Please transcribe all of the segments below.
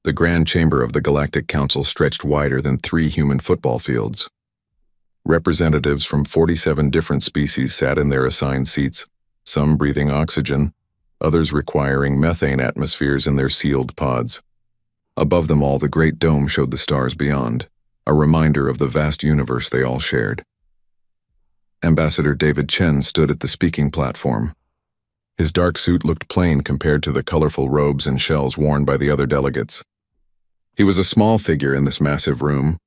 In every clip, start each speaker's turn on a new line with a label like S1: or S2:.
S1: The grand chamber of the Galactic Council stretched wider than 3 human football fields. Representatives from 47 different species sat in their assigned seats, some breathing oxygen, others requiring methane atmospheres in their sealed pods. Above them all, the great dome showed the stars beyond, a reminder of the vast universe they all shared. Ambassador David Chen stood at the speaking platform. His dark suit looked plain compared to the colorful robes and shells worn by the other delegates. He was a small figure in this massive room,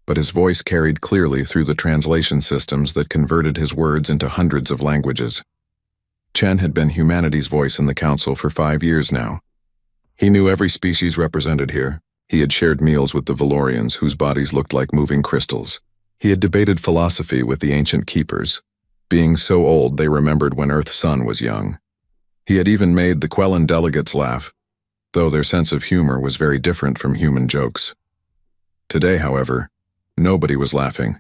S1: but his voice carried clearly through the translation systems that converted his words into hundreds of languages. Chen had been humanity's voice in the council for 5 years now. He knew every species represented here. He had shared meals with the Valorians, whose bodies looked like moving crystals. He had debated philosophy with the ancient keepers, being so old they remembered when Earth's sun was young. He had even made the Quellan delegates laugh, though their sense of humor was very different from human jokes. Today, however, nobody was laughing.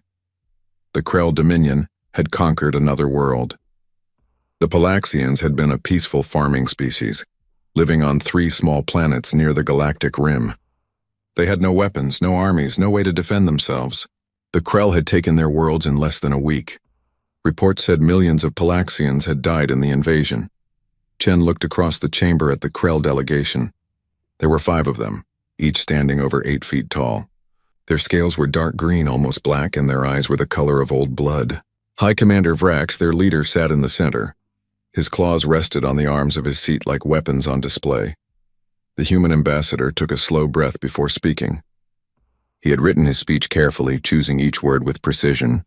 S1: The Krell Dominion had conquered another world. The Palaxians had been a peaceful farming species, living on 3 small planets near the galactic rim. They had no weapons, no armies, no way to defend themselves. The Krell had taken their worlds in less than a week. Reports said millions of Palaxians had died in the invasion. Chen looked across the chamber at the Krell delegation. There were 5 of them, each standing over 8 feet tall. Their scales were dark green, almost black, and their eyes were the color of old blood. High Commander Vrax, their leader, sat in the center. His claws rested on the arms of his seat like weapons on display. The human ambassador took a slow breath before speaking. He had written his speech carefully, choosing each word with precision.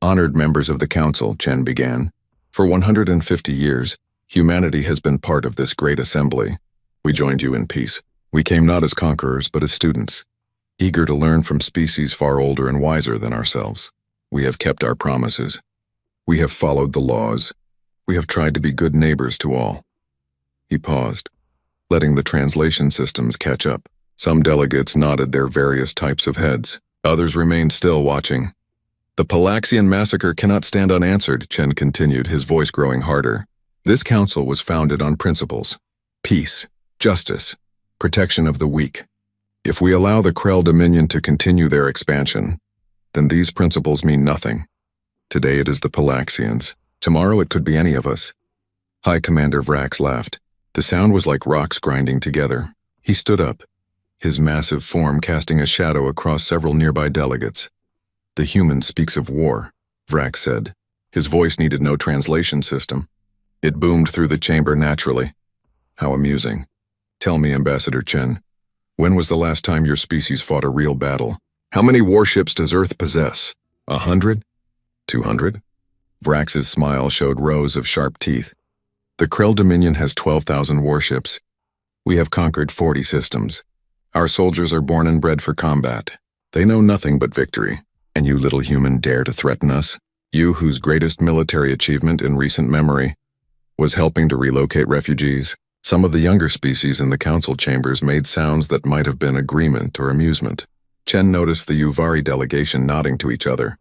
S1: Honored members of the council, Chen began. For 150 years, humanity has been part of this great assembly. We joined you in peace. We came not as conquerors, but as students, eager to learn from species far older and wiser than ourselves. We have kept our promises. We have followed the laws. We have tried to be good neighbors to all. He paused, letting the translation systems catch up. Some delegates nodded their various types of heads. Others remained still, watching. The Palaxian massacre cannot stand unanswered, Chen continued, his voice growing harder. This council was founded on principles: peace, justice, protection of the weak. If we allow the Krell Dominion to continue their expansion, then these principles mean nothing. Today it is the Palaxians. Tomorrow it could be any of us. High Commander Vrax laughed. The sound was like rocks grinding together. He stood up, his massive form casting a shadow across several nearby delegates. The human speaks of war, Vrax said. His voice needed no translation system. It boomed through the chamber naturally. How amusing. Tell me, Ambassador Chen, when was the last time your species fought a real battle? How many warships does Earth possess? 100? 200? Vrax's smile showed rows of sharp teeth. The Krell Dominion has 12,000 warships. We have conquered 40 systems. Our soldiers are born and bred for combat. They know nothing but victory. And you little human dare to threaten us? You whose greatest military achievement in recent memory was helping to relocate refugees. Some of the younger species in the council chambers made sounds that might have been agreement or amusement. Chen noticed the Uvari delegation nodding to each other.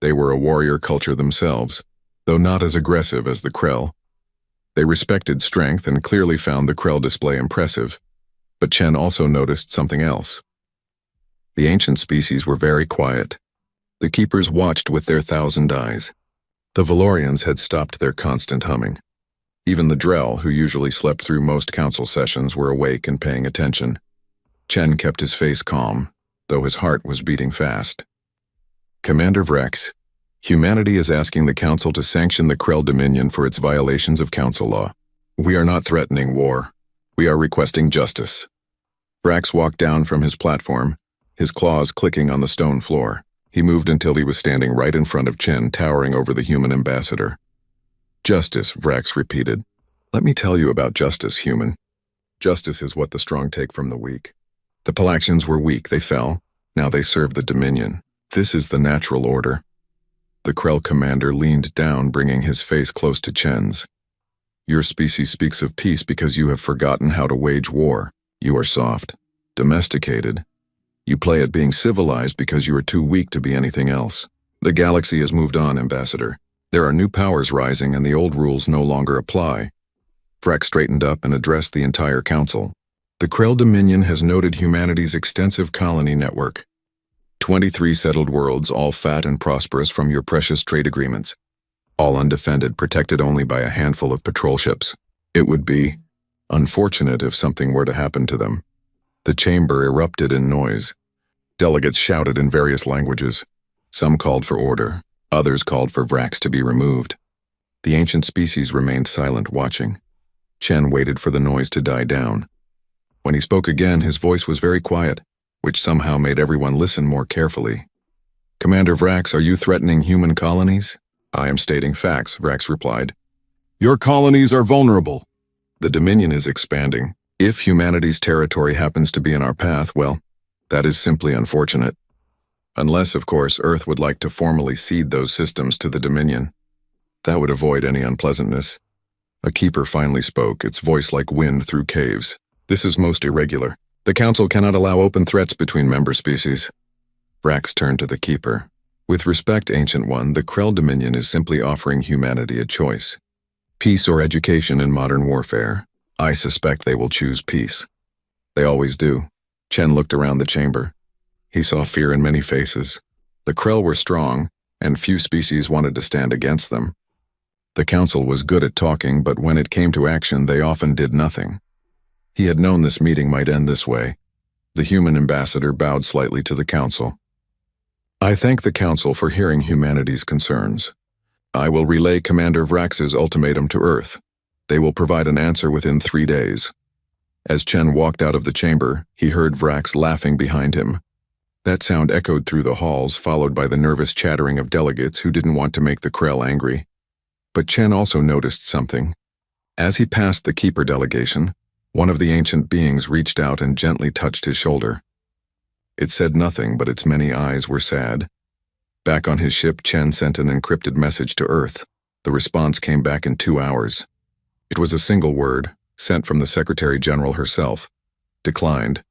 S1: They were a warrior culture themselves, though not as aggressive as the Krell. They respected strength and clearly found the Krell display impressive, but Chen also noticed something else. The ancient species were very quiet. The keepers watched with their 1,000 eyes. The Valorians had stopped their constant humming. Even the Drell, who usually slept through most council sessions, were awake and paying attention. Chen kept his face calm, though his heart was beating fast. Commander Vrax, humanity is asking the council to sanction the Krell Dominion for its violations of council law. We are not threatening war. We are requesting justice. Vrax walked down from his platform, his claws clicking on the stone floor. He moved until he was standing right in front of Chen, towering over the human ambassador. Justice, Vrax repeated. Let me tell you about justice, human. Justice is what the strong take from the weak. The Palaxians were weak, they fell. Now they serve the Dominion. This is the natural order. The Krell commander leaned down, bringing his face close to Chen's. Your species speaks of peace because you have forgotten how to wage war. You are soft, domesticated. You play at being civilized because you are too weak to be anything else. The galaxy has moved on, Ambassador. There are new powers rising and the old rules no longer apply. Vrax straightened up and addressed the entire council. The Krell Dominion has noted humanity's extensive colony network. 23 settled worlds, all fat and prosperous from your precious trade agreements. All undefended, protected only by a handful of patrol ships. It would be unfortunate if something were to happen to them. The chamber erupted in noise. Delegates shouted in various languages. Some called for order. Others called for Vrax to be removed. The ancient species remained silent, watching. Chen waited for the noise to die down. When he spoke again, his voice was very quiet, which somehow made everyone listen more carefully. "Commander Vrax, are you threatening human colonies?" "I am stating facts," Vrax replied. "Your colonies are vulnerable. The Dominion is expanding. If humanity's territory happens to be in our path, well, that is simply unfortunate. Unless, of course, Earth would like to formally cede those systems to the Dominion. That would avoid any unpleasantness." A keeper finally spoke, its voice like wind through caves. "This is most irregular. The Council cannot allow open threats between member species." Vrax turned to the keeper. "With respect, Ancient One, the Krell Dominion is simply offering humanity a choice. Peace or education in modern warfare. I suspect they will choose peace. They always do." Chen looked around the chamber. He saw fear in many faces. The Krell were strong, and few species wanted to stand against them. The Council was good at talking, but when it came to action, they often did nothing. He had known this meeting might end this way. The human ambassador bowed slightly to the Council. "I thank the Council for hearing humanity's concerns. I will relay Commander Vrax's ultimatum to Earth. They will provide an answer within 3 days." As Chen walked out of the chamber, he heard Vrax laughing behind him. That sound echoed through the halls, followed by the nervous chattering of delegates who didn't want to make the Krell angry. But Chen also noticed something. As he passed the Keeper delegation, one of the ancient beings reached out and gently touched his shoulder. It said nothing, but its many eyes were sad. Back on his ship, Chen sent an encrypted message to Earth. The response came back in 2 hours. It was a single word, sent from the Secretary General herself. "Declined."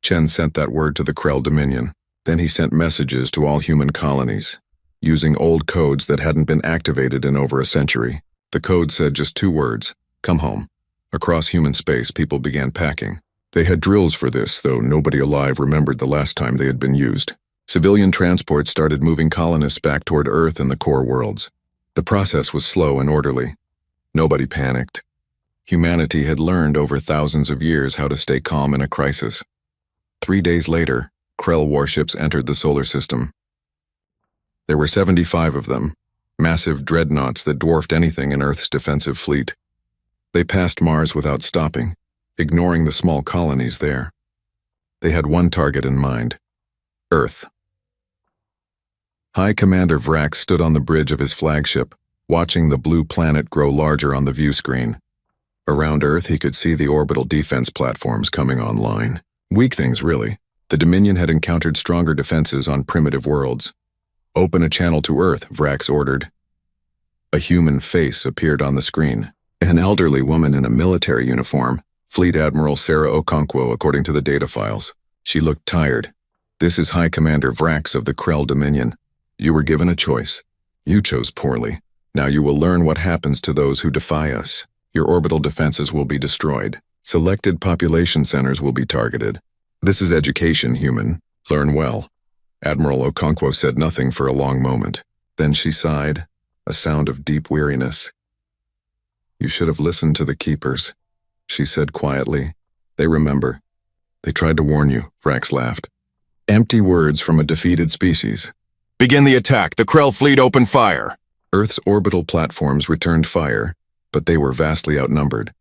S1: Chen sent that word to the Krell Dominion. Then he sent messages to all human colonies, using old codes that hadn't been activated in over a century. The code said just 2 words, "Come home." Across human space, people began packing. They had drills for this, though nobody alive remembered the last time they had been used. Civilian transports started moving colonists back toward Earth and the core worlds. The process was slow and orderly. Nobody panicked. Humanity had learned over thousands of years how to stay calm in a crisis. 3 days later, Krell warships entered the solar system. There were 75 of them, massive dreadnoughts that dwarfed anything in Earth's defensive fleet. They passed Mars without stopping, ignoring the small colonies there. They had one target in mind: Earth. High Commander Vrax stood on the bridge of his flagship, watching the blue planet grow larger on the view screen. Around Earth, he could see the orbital defense platforms coming online. Weak things, really. The Dominion had encountered stronger defenses on primitive worlds. "Open a channel to Earth," Vrax ordered. A human face appeared on the screen. An elderly woman in a military uniform, Fleet Admiral Sarah Okonkwo, according to the data files. She looked tired. "This is High Commander Vrax of the Krell Dominion. You were given a choice. You chose poorly. Now you will learn what happens to those who defy us. Your orbital defenses will be destroyed. Selected population centers will be targeted. This is education, human. Learn well." Admiral Okonkwo said nothing for a long moment. Then she sighed, a sound of deep weariness. "You should have listened to the Keepers," she said quietly. "They remember. They tried to warn you," Vrax laughed. "Empty words from a defeated species." "Begin the attack! The Krell fleet opened fire!" Earth's orbital platforms returned fire, but they were vastly outnumbered.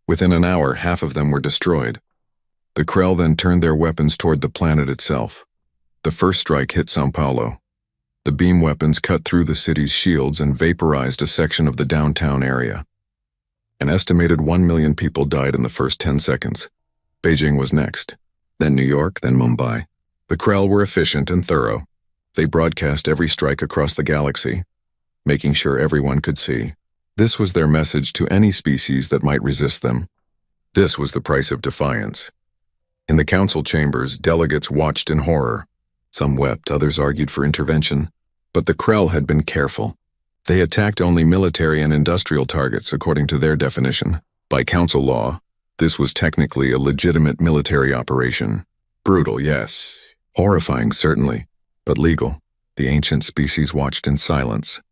S1: Within an hour, half of them were destroyed. The Krell then turned their weapons toward the planet itself. The first strike hit São Paulo. The beam weapons cut through the city's shields and vaporized a section of the downtown area. An estimated 1 million people died in the first 10 seconds. Beijing was next, then New York, then Mumbai. The Krell were efficient and thorough. They broadcast every strike across the galaxy, making sure everyone could see. This was their message to any species that might resist them. This was the price of defiance. In the council chambers, delegates watched in horror. Some wept, others argued for intervention. But the Krell had been careful. They attacked only military and industrial targets according to their definition. By council law, This was technically a legitimate military operation. Brutal, yes. Horrifying, certainly, but legal. The ancient species watched in silence.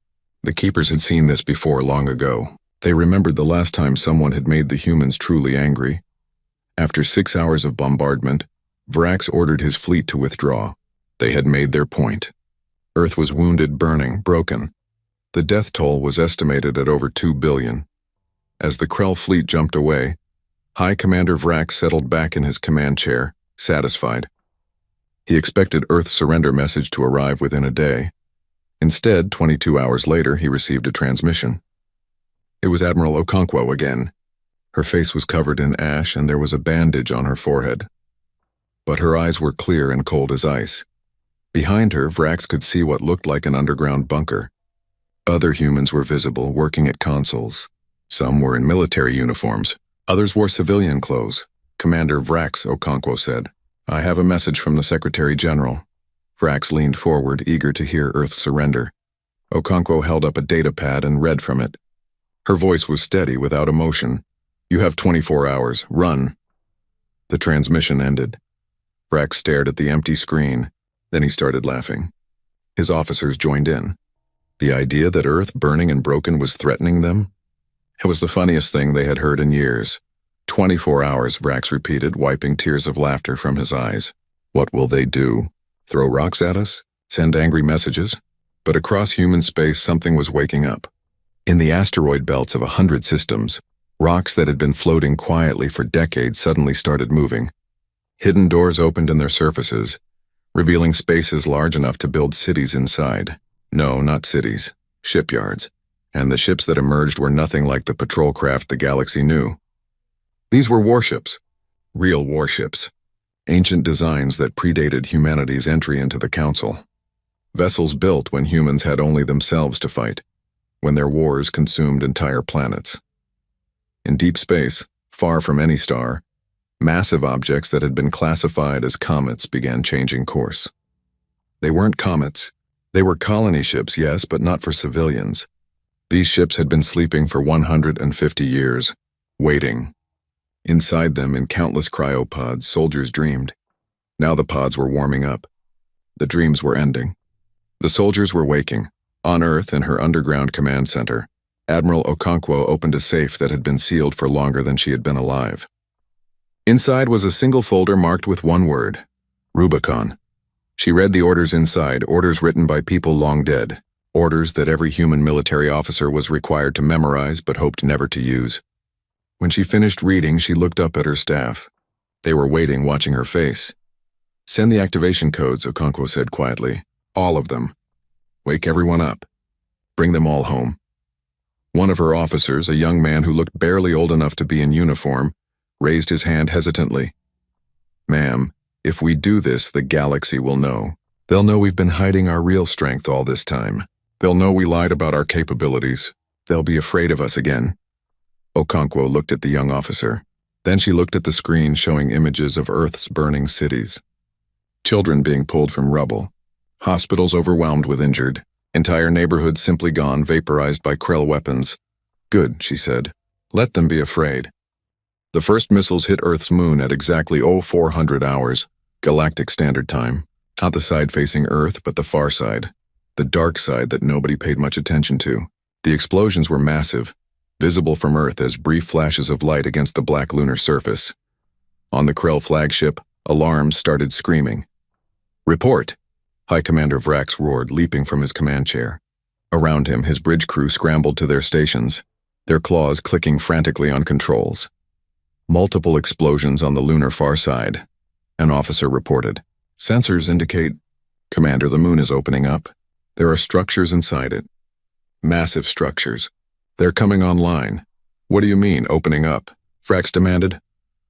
S1: The keepers had seen this before long ago. They remembered the last time someone had made the humans truly angry. After 6 hours of bombardment, Vrax ordered his fleet to withdraw. They had made their point. Earth was wounded, burning, broken. The death toll was estimated at over 2 billion. As the Krell fleet jumped away, High Commander Vrax settled back in his command chair, satisfied. He expected Earth's surrender message to arrive within a day. Instead, 22 hours later, he received a transmission. It was Admiral Okonkwo again. Her face was covered in ash and there was a bandage on her forehead. But her eyes were clear and cold as ice. Behind her, Vrax could see what looked like an underground bunker. Other humans were visible, working at consoles. Some were in military uniforms. Others wore civilian clothes. Commander Vrax, Okonkwo said. I have a message from the Secretary General. Vrax leaned forward, eager to hear Earth's surrender. Okonkwo held up a data pad and read from it. Her voice was steady, without emotion. You have 24 hours. Run. The transmission ended. Vrax stared at the empty screen. Then he started laughing. His officers joined in. The idea that Earth, burning and broken, was threatening them? It was the funniest thing they had heard in years. 24 hours, Vrax repeated, wiping tears of laughter from his eyes. What will they do? Throw rocks at us? Send angry messages? But across human space, something was waking up. In the asteroid belts of 100 systems, rocks that had been floating quietly for decades suddenly started moving. Hidden doors opened in their surfaces, revealing spaces large enough to build cities inside. No, not cities. Shipyards. And the ships that emerged were nothing like the patrol craft the galaxy knew. These were warships. Real warships. Ancient designs that predated humanity's entry into the Council. Vessels built when humans had only themselves to fight, when their wars consumed entire planets. In deep space, far from any star, massive objects that had been classified as comets began changing course. They weren't comets. They were colony ships, yes, but not for civilians. These ships had been sleeping for 150 years, waiting. Inside them, in countless cryopods, soldiers dreamed. Now the pods were warming up. The dreams were ending. The soldiers were waking. On Earth, in her underground command center, Admiral Okonkwo opened a safe that had been sealed for longer than she had been alive. Inside was a single folder marked with one word: Rubicon. She read the orders inside, orders written by people long dead, orders that every human military officer was required to memorize but hoped never to use. When she finished reading, she looked up at her staff. They were waiting, watching her face. Send the activation codes, Okonkwo said quietly. All of them. Wake everyone up. Bring them all home. One of her officers, a young man who looked barely old enough to be in uniform, raised his hand hesitantly. Ma'am, if we do this, the galaxy will know. They'll know we've been hiding our real strength all this time. They'll know we lied about our capabilities. They'll be afraid of us again. Okonkwo looked at the young officer. Then she looked at the screen showing images of Earth's burning cities. Children being pulled from rubble. Hospitals overwhelmed with injured. Entire neighborhoods simply gone, vaporized by Krell weapons. Good, she said. Let them be afraid. The first missiles hit Earth's moon at exactly 0400 hours, Galactic Standard Time. Not the side facing Earth, but the far side. The dark side that nobody paid much attention to. The explosions were massive, visible from Earth as brief flashes of light against the black lunar surface. On the Krell flagship, alarms started screaming. Report! High Commander Vrax roared, leaping from his command chair. Around him, his bridge crew scrambled to their stations, their claws clicking frantically on controls. Multiple explosions on the lunar far side. An officer reported. Sensors indicate, Commander, the moon is opening up. There are structures inside it. Massive structures. They're coming online. What do you mean, opening up? Vrax demanded.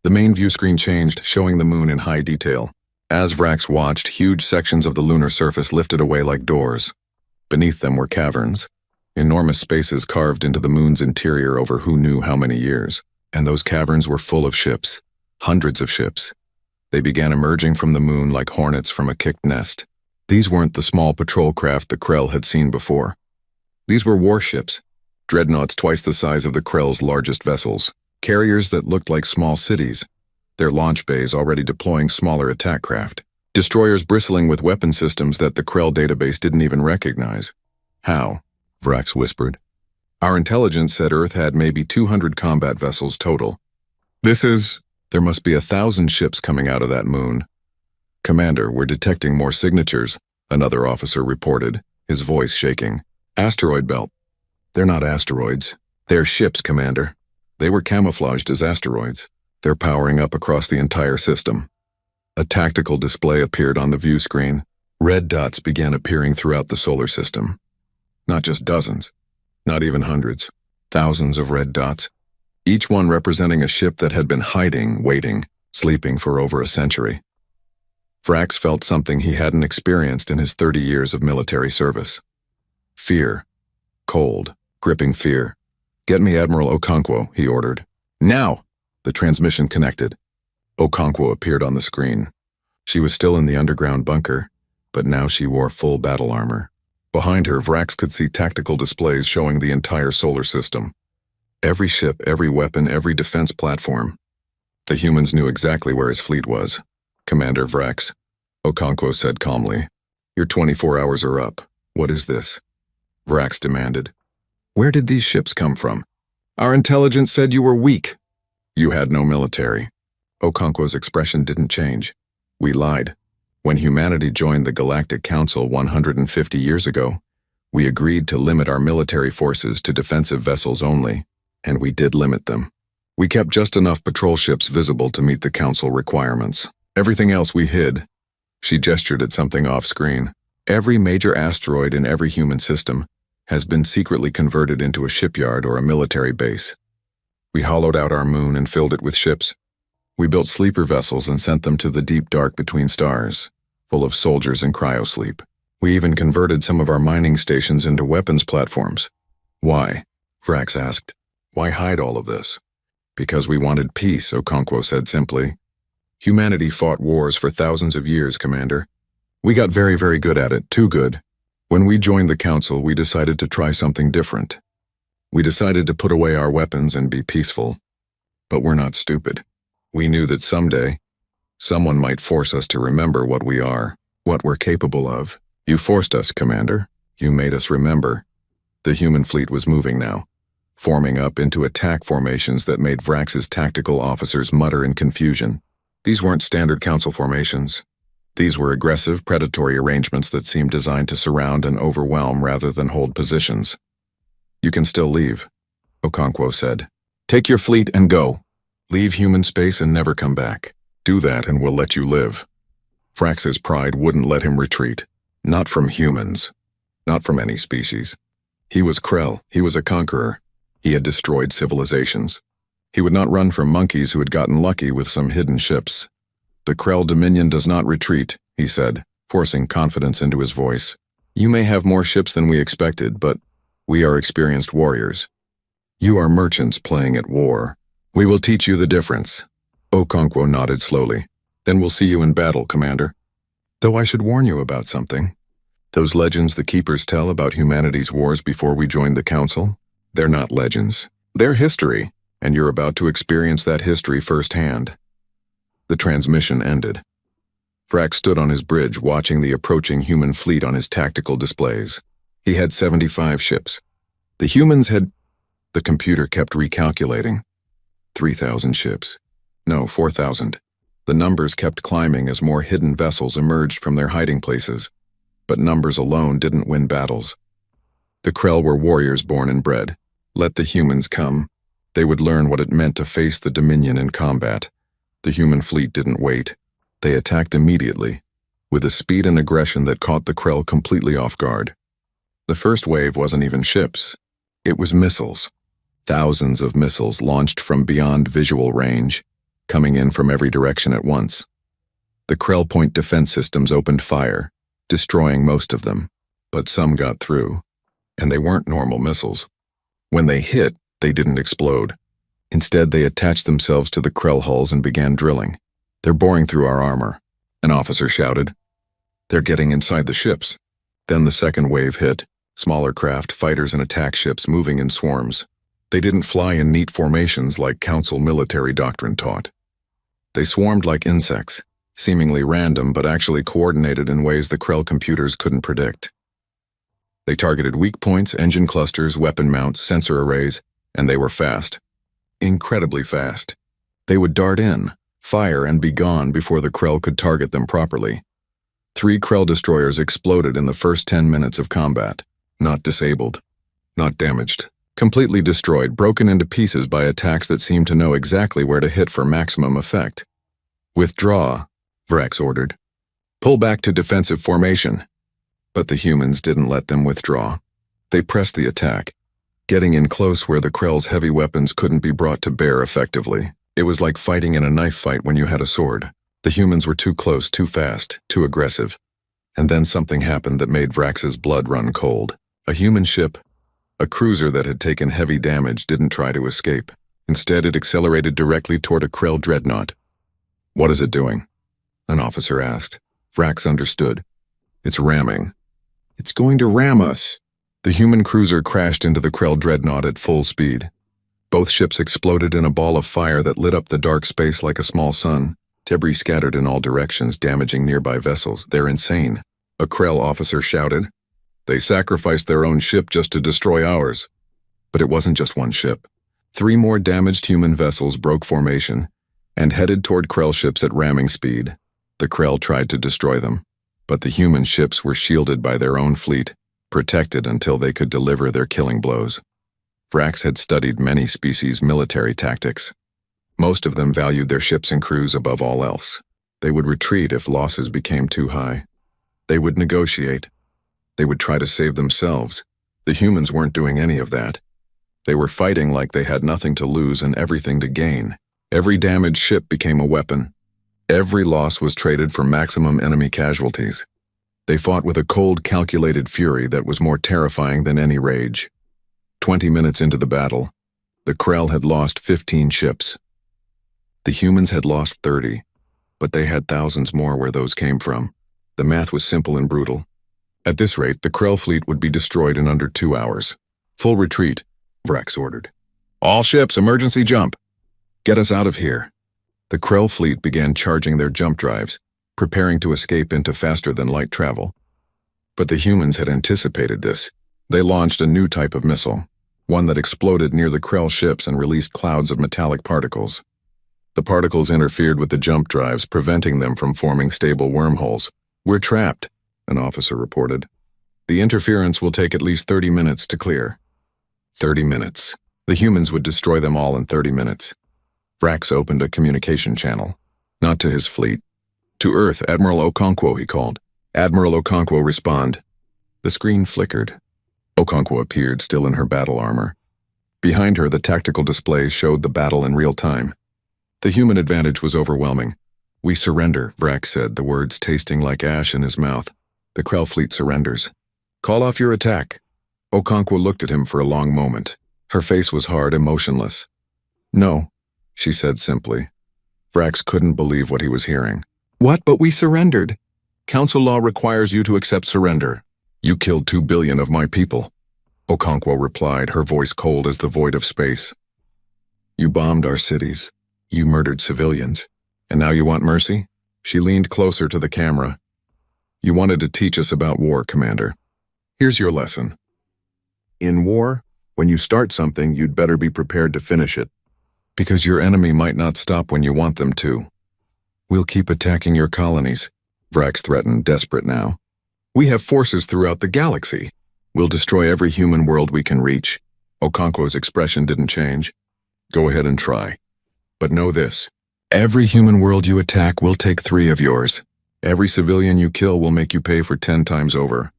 S1: The main view screen changed, showing the moon in high detail. As Vrax watched, huge sections of the lunar surface lifted away like doors. Beneath them were caverns, enormous spaces carved into the moon's interior over who knew how many years. And those caverns were full of ships, hundreds of ships. They began emerging from the moon like hornets from a kicked nest. These weren't the small patrol craft the Krell had seen before. These were warships, dreadnoughts twice the size of the Krell's largest vessels. Carriers that looked like small cities, their launch bays already deploying smaller attack craft. Destroyers bristling with weapon systems that the Krell database didn't even recognize. How? Vrax whispered. Our intelligence said Earth had maybe 200 combat vessels total. There must be 1,000 ships coming out of that moon. Commander, we're detecting more signatures, another officer reported, his voice shaking. Asteroid belt. They're not asteroids. They're ships, Commander. They were camouflaged as asteroids. They're powering up across the entire system. A tactical display appeared on the view screen. Red dots began appearing throughout the solar system. Not just dozens, not even hundreds, thousands of red dots, each one representing a ship that had been hiding, waiting, sleeping for over a century. Vrax felt something he hadn't experienced in his 30 years of military service. Fear. Cold, gripping fear. Get me Admiral Okonkwo, he ordered. Now! The transmission connected. Okonkwo appeared on the screen. She was still in the underground bunker, but now she wore full battle armor. Behind her, Vrax could see tactical displays showing the entire solar system. Every ship, every weapon, every defense platform. The humans knew exactly where his fleet was. Commander Vrax, Okonkwo said calmly. Your 24 hours are up. What is this? Vrax demanded. Where did these ships come from? Our intelligence said you were weak. You had no military. Okonkwo's expression didn't change. We lied. When humanity joined the Galactic Council 150 years ago, we agreed to limit our military forces to defensive vessels only, and we did limit them. We kept just enough patrol ships visible to meet the Council requirements. Everything else we hid. She gestured at something off-screen. Every major asteroid in every human system has been secretly converted into a shipyard or a military base. We hollowed out our moon and filled it with ships. We built sleeper vessels and sent them to the deep dark between stars, full of soldiers in cryosleep. We even converted some of our mining stations into weapons platforms. Why? Vrax asked. Why hide all of this? Because we wanted peace, Okonkwo said simply. Humanity fought wars for thousands of years, Commander. We got very, very good at it, too good. When we joined the Council, we decided to try something different. We decided to put away our weapons and be peaceful. But we're not stupid. We knew that someday, someone might force us to remember what we are, what we're capable of. You forced us, Commander. You made us remember. The human fleet was moving now, forming up into attack formations that made Vrax's tactical officers mutter in confusion. These weren't standard Council formations. These were aggressive, predatory arrangements that seemed designed to surround and overwhelm rather than hold positions. You can still leave, Okonkwo said. Take your fleet and go. Leave human space and never come back. Do that and we'll let you live. Vrax's pride wouldn't let him retreat. Not from humans. Not from any species. He was Krell. He was a conqueror. He had destroyed civilizations. He would not run from monkeys who had gotten lucky with some hidden ships. The Krell Dominion does not retreat, he said, forcing confidence into his voice. You may have more ships than we expected, but we are experienced warriors. You are merchants playing at war. We will teach you the difference. Okonkwo nodded slowly. Then we'll see you in battle, Commander. Though I should warn you about something. Those legends the Keepers tell about humanity's wars before we joined the Council, they're not legends. They're history, and you're about to experience that history firsthand. The transmission ended. Vrax stood on his bridge watching the approaching human fleet on his tactical displays. He had 75 ships. The humans had... The computer kept recalculating. 3,000 ships. No, 4,000. The numbers kept climbing as more hidden vessels emerged from their hiding places. But numbers alone didn't win battles. The Krell were warriors born and bred. Let the humans come. They would learn what it meant to face the Dominion in combat. The human fleet didn't wait. They attacked immediately, with a speed and aggression that caught the Krell completely off guard. The first wave wasn't even ships. It was missiles. Thousands of missiles launched from beyond visual range, coming in from every direction at once. The Krell point defense systems opened fire, destroying most of them, but some got through, and they weren't normal missiles. When they hit, they didn't explode. Instead, they attached themselves to the Krell hulls and began drilling. They're boring through our armor, an officer shouted. They're getting inside the ships. Then the second wave hit, smaller craft, fighters and attack ships moving in swarms. They didn't fly in neat formations like Council military doctrine taught. They swarmed like insects, seemingly random but actually coordinated in ways the Krell computers couldn't predict. They targeted weak points, engine clusters, weapon mounts, sensor arrays, and they were fast. Incredibly fast. They would dart in, fire, and be gone before the Krell could target them properly. 3 Krell destroyers exploded in the first 10 minutes of combat. Not disabled. Not damaged. Completely destroyed, broken into pieces by attacks that seemed to know exactly where to hit for maximum effect. "Withdraw," Vrax ordered. "Pull back to defensive formation." But the humans didn't let them withdraw. They pressed the attack, getting in close where the Krell's heavy weapons couldn't be brought to bear effectively. It was like fighting in a knife fight when you had a sword. The humans were too close, too fast, too aggressive. And then something happened that made Vrax's blood run cold. A human ship, a cruiser that had taken heavy damage, didn't try to escape. Instead, it accelerated directly toward a Krell dreadnought. "What is it doing?" an officer asked. Vrax understood. "It's ramming." "It's going to ram us." The human cruiser crashed into the Krell dreadnought at full speed. Both ships exploded in a ball of fire that lit up the dark space like a small sun. Debris scattered in all directions, damaging nearby vessels. "They're insane," a Krell officer shouted. "They sacrificed their own ship just to destroy ours." But it wasn't just one ship. 3 more damaged human vessels broke formation and headed toward Krell ships at ramming speed. The Krell tried to destroy them, but the human ships were shielded by their own fleet, protected until they could deliver their killing blows. Vrax had studied many species' military tactics. Most of them valued their ships and crews above all else. They would retreat if losses became too high. They would negotiate. They would try to save themselves. The humans weren't doing any of that. They were fighting like they had nothing to lose and everything to gain. Every damaged ship became a weapon. Every loss was traded for maximum enemy casualties. They fought with a cold, calculated fury that was more terrifying than any rage. 20 minutes into the battle, the Krell had lost 15 ships. The humans had lost 30, but they had thousands more where those came from. The math was simple and brutal. At this rate, the Krell fleet would be destroyed in under 2 hours. "Full retreat," Vrax ordered. "All ships, emergency jump. Get us out of here." The Krell fleet began charging their jump drives, preparing to escape into faster-than-light travel. But the humans had anticipated this. They launched a new type of missile, one that exploded near the Krell ships and released clouds of metallic particles. The particles interfered with the jump drives, preventing them from forming stable wormholes. "We're trapped," an officer reported. "The interference will take at least 30 minutes to clear." 30 minutes. The humans would destroy them all in 30 minutes. Vrax opened a communication channel. Not to his fleet. "To Earth, Admiral Okonkwo," he called. "Admiral Okonkwo, respond." The screen flickered. Okonkwo appeared, still in her battle armor. Behind her, the tactical display showed the battle in real time. The human advantage was overwhelming. "We surrender," Vrax said, the words tasting like ash in his mouth. "The Krell fleet surrenders. Call off your attack." Okonkwo looked at him for a long moment. Her face was hard, emotionless. "No," she said simply. Vrax couldn't believe what he was hearing. "What? But we surrendered." "Council law requires you to accept surrender. You killed 2 billion of my people," Okonkwo replied, her voice cold as the void of space. "You bombed our cities. You murdered civilians. And now you want mercy?" She leaned closer to the camera. "You wanted to teach us about war, Commander. Here's your lesson. In war, when you start something, you'd better be prepared to finish it. Because your enemy might not stop when you want them to. We'll keep attacking your colonies," Vrax threatened, desperate now. "We have forces throughout the galaxy. We'll destroy every human world we can reach." Okonkwo's expression didn't change. "Go ahead and try. But know this. Every human world you attack will take 3 of yours. Every civilian you kill will make you pay for 10 times over.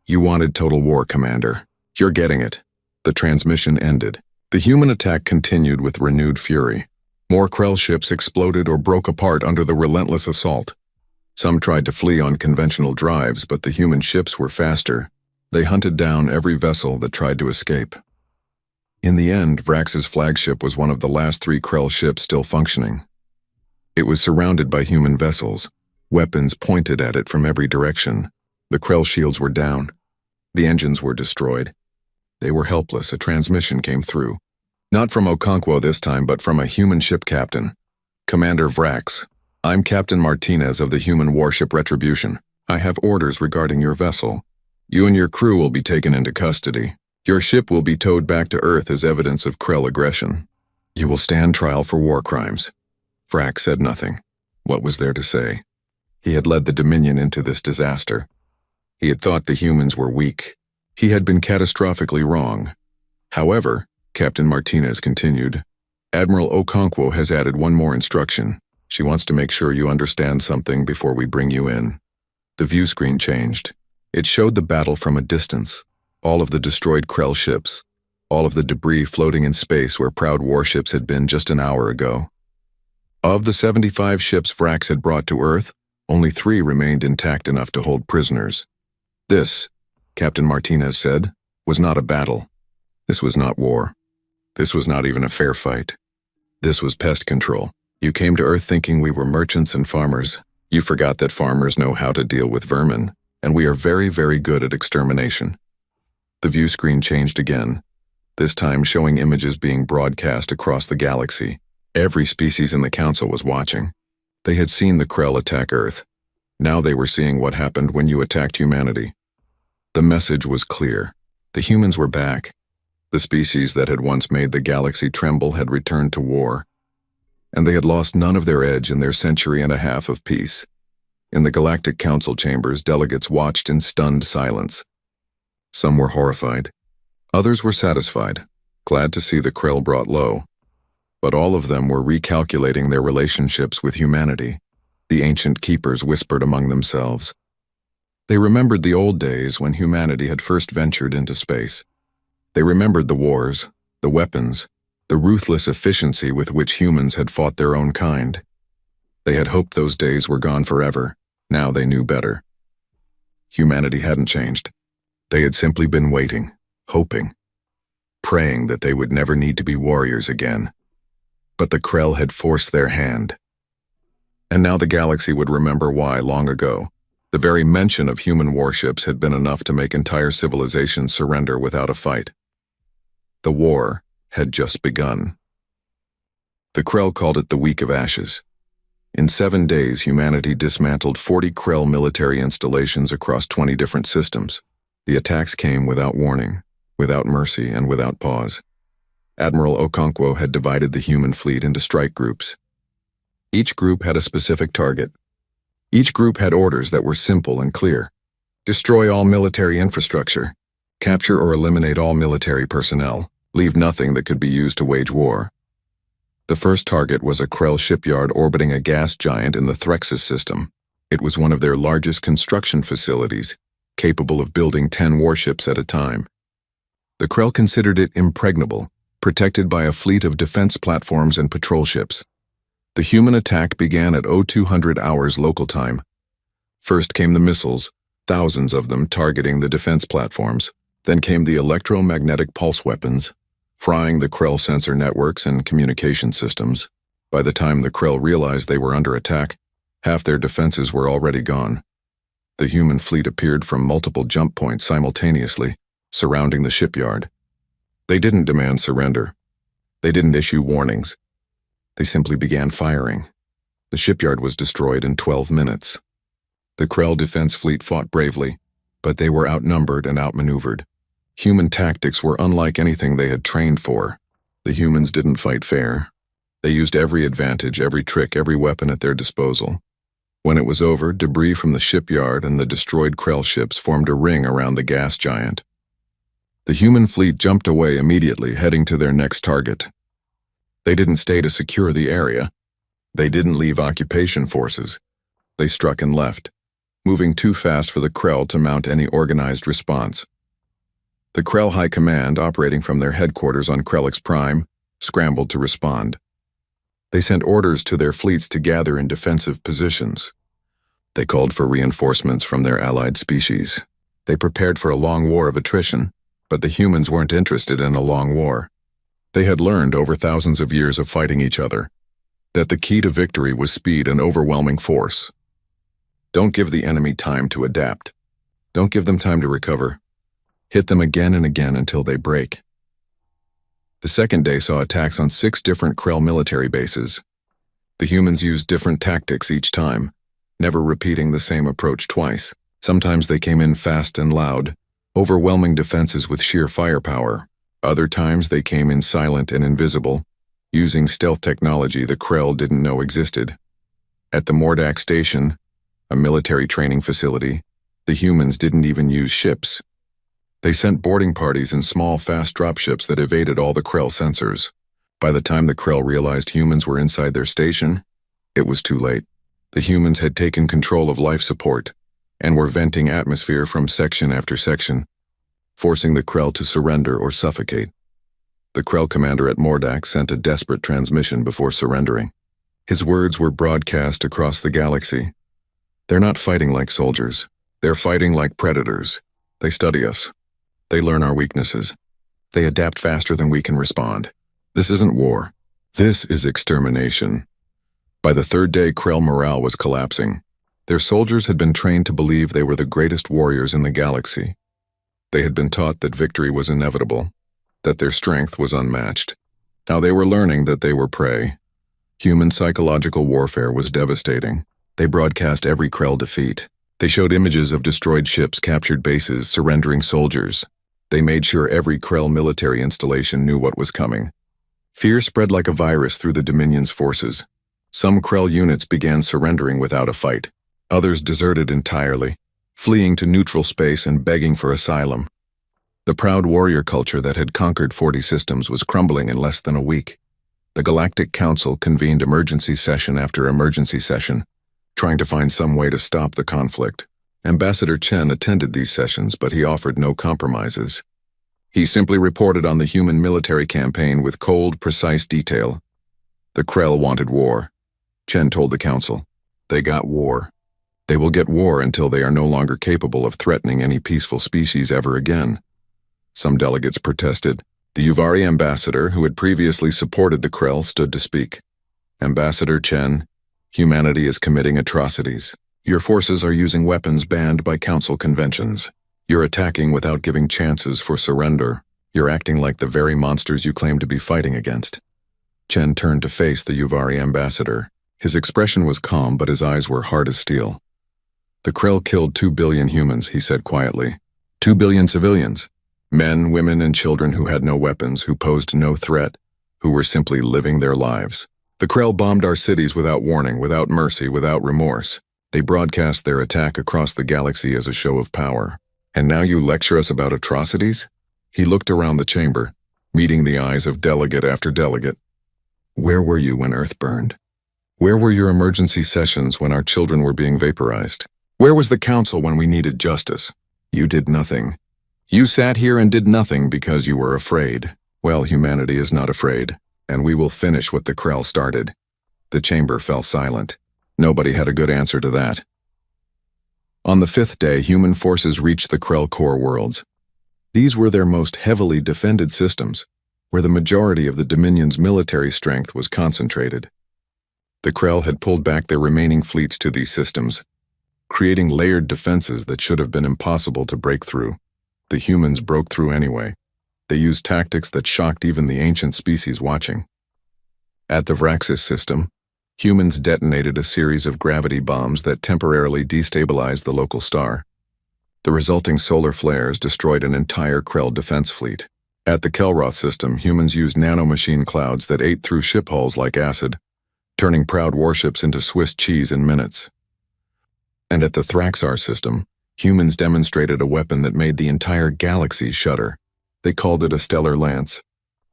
S1: You wanted total war, Commander. You're getting it." The transmission ended. The human attack continued with renewed fury. More Krell ships exploded or broke apart under the relentless assault. Some tried to flee on conventional drives, but the human ships were faster. They hunted down every vessel that tried to escape. In the end, Vrax's flagship was one of the last 3 Krell ships still functioning. It was surrounded by human vessels, weapons pointed at it from every direction. The Krell shields were down. The engines were destroyed. They were helpless. A transmission came through. Not from Okonkwo this time, but from a human ship captain. Commander Vrax, I'm Captain Martinez of the human warship Retribution. I have orders regarding your vessel. You and your crew will be taken into custody. Your ship will be towed back to Earth as evidence of Krell aggression. You will stand trial for war crimes. Vrax said nothing. What was there to say? He had led the Dominion into this disaster. He had thought the humans were weak. He had been catastrophically wrong. However, Captain Martinez continued, Admiral Okonkwo has added one more instruction. She wants to make sure you understand something before we bring you in. The view screen changed. It showed the battle from a distance, all of the destroyed Krell ships, all of the debris floating in space where proud warships had been just an hour ago. Of the 75 ships Vrax had brought to Earth, only 3 remained intact enough to hold prisoners. This, Captain Martinez said, was not a battle. This was not war. This was not even a fair fight. This was pest control. You came to Earth thinking we were merchants and farmers. You forgot that farmers know how to deal with vermin, and we are very, very good at extermination. The view screen changed again, this time showing images being broadcast across the galaxy. Every species in the Council was watching. They had seen the Krell attack Earth. Now they were seeing what happened when you attacked humanity. The message was clear. The humans were back. The species that had once made the galaxy tremble had returned to war. And they had lost none of their edge in their century and a half of peace. In the Galactic Council chambers, delegates watched in stunned silence. Some were horrified. Others were satisfied, glad to see the Krell brought low. But all of them were recalculating their relationships with humanity. The ancient keepers whispered among themselves. They remembered the old days when humanity had first ventured into space. They remembered the wars, the weapons, the ruthless efficiency with which humans had fought their own kind. They had hoped those days were gone forever. Now they knew better. Humanity hadn't changed. They had simply been waiting, hoping, praying that they would never need to be warriors again. But the Krell had forced their hand. And now the galaxy would remember why, long ago, the very mention of human warships had been enough to make entire civilizations surrender without a fight. The war had just begun. The Krell called it the Week of Ashes. In 7 days, humanity dismantled 40 Krell military installations across 20 different systems. The attacks came without warning, without mercy, and without pause. Admiral Okonkwo had divided the human fleet into strike groups. Each group had a specific target. Each group had orders that were simple and clear. Destroy all military infrastructure. Capture or eliminate all military personnel. Leave nothing that could be used to wage war. The first target was a Krell shipyard orbiting a gas giant in the Threxus system. It was one of their largest construction facilities, capable of building 10 warships at a time. The Krell considered it impregnable, protected by a fleet of defense platforms and patrol ships. The human attack began at 0200 hours local time. First came the missiles, thousands of them targeting the defense platforms. Then came the electromagnetic pulse weapons, frying the Krell sensor networks and communication systems. By the time the Krell realized they were under attack, half their defenses were already gone. The human fleet appeared from multiple jump points simultaneously, surrounding the shipyard. They didn't demand surrender. They didn't issue warnings. They simply began firing. The shipyard was destroyed in 12 minutes. The Krell defense fleet fought bravely, but they were outnumbered and outmaneuvered. Human tactics were unlike anything they had trained for. The humans didn't fight fair. They used every advantage, every trick, every weapon at their disposal. When it was over, debris from the shipyard and the destroyed Krell ships formed a ring around the gas giant. The human fleet jumped away immediately, heading to their next target. They didn't stay to secure the area. They didn't leave occupation forces. They struck and left, moving too fast for the Krell to mount any organized response. The Krell High Command, operating from their headquarters on Krellix Prime, scrambled to respond. They sent orders to their fleets to gather in defensive positions. They called for reinforcements from their allied species. They prepared for a long war of attrition, but the humans weren't interested in a long war. They had learned over thousands of years of fighting each other that the key to victory was speed and overwhelming force. Don't give the enemy time to adapt. Don't give them time to recover. Hit them again and again until they break. The second day saw attacks on 6 different Krell military bases. The humans used different tactics each time, never repeating the same approach twice. Sometimes they came in fast and loud, overwhelming defenses with sheer firepower. Other times they came in silent and invisible, using stealth technology the Krell didn't know existed. At the Mordak station, a military training facility, the humans didn't even use ships. They sent boarding parties in small, fast dropships that evaded all the Krell sensors. By the time the Krell realized humans were inside their station, it was too late. The humans had taken control of life support and were venting atmosphere from section after section, forcing the Krell to surrender or suffocate. The Krell commander at Mordak sent a desperate transmission before surrendering. His words were broadcast across the galaxy. "They're not fighting like soldiers. They're fighting like predators. They study us. They learn our weaknesses. They adapt faster than we can respond. This isn't war. This is extermination." By the third day, Krell morale was collapsing. Their soldiers had been trained to believe they were the greatest warriors in the galaxy. They had been taught that victory was inevitable, that their strength was unmatched. Now they were learning that they were prey. Human psychological warfare was devastating. They broadcast every Krell defeat. They showed images of destroyed ships, captured bases, surrendering soldiers. They made sure every Krell military installation knew what was coming. Fear spread like a virus through the Dominion's forces. Some Krell units began surrendering without a fight. Others deserted entirely, fleeing to neutral space and begging for asylum. The proud warrior culture that had conquered 40 systems was crumbling in less than a week. The Galactic Council convened emergency session after emergency session, trying to find some way to stop the conflict. Ambassador Chen attended these sessions, but he offered no compromises. He simply reported on the human military campaign with cold, precise detail. The Krell wanted war. Chen told the Council, "They got war. They will get war until they are no longer capable of threatening any peaceful species ever again." Some delegates protested. The Uvari ambassador, who had previously supported the Krell, stood to speak. "Ambassador Chen, humanity is committing atrocities. Your forces are using weapons banned by Council conventions. You're attacking without giving chances for surrender. You're acting like the very monsters you claim to be fighting against." Chen turned to face the Uvari ambassador. His expression was calm, but his eyes were hard as steel. "The Krell killed 2 billion humans," he said quietly. 2 billion civilians. Men, women, and children who had no weapons, who posed no threat, who were simply living their lives. The Krell bombed our cities without warning, without mercy, without remorse. They broadcast their attack across the galaxy as a show of power. And now you lecture us about atrocities? He looked around the chamber, meeting the eyes of delegate after delegate. Where were you when Earth burned? Where were your emergency sessions when our children were being vaporized? Where was the Council when we needed justice? You did nothing. You sat here and did nothing because you were afraid. Well, humanity is not afraid, and we will finish what the Krell started. The chamber fell silent. Nobody had a good answer to that. On the 5th day, human forces reached the Krell core worlds. These were their most heavily defended systems, where the majority of the Dominion's military strength was concentrated. The Krell had pulled back their remaining fleets to these systems, creating layered defenses that should have been impossible to break through. The humans broke through anyway. They used tactics that shocked even the ancient species watching. At the Vraxis system, humans detonated a series of gravity bombs that temporarily destabilized the local star. The resulting solar flares destroyed an entire Krell defense fleet. At the Kelroth system, humans used nanomachine clouds that ate through ship hulls like acid, turning proud warships into Swiss cheese in minutes. And at the Thraxar system, humans demonstrated a weapon that made the entire galaxy shudder. They called it a stellar lance.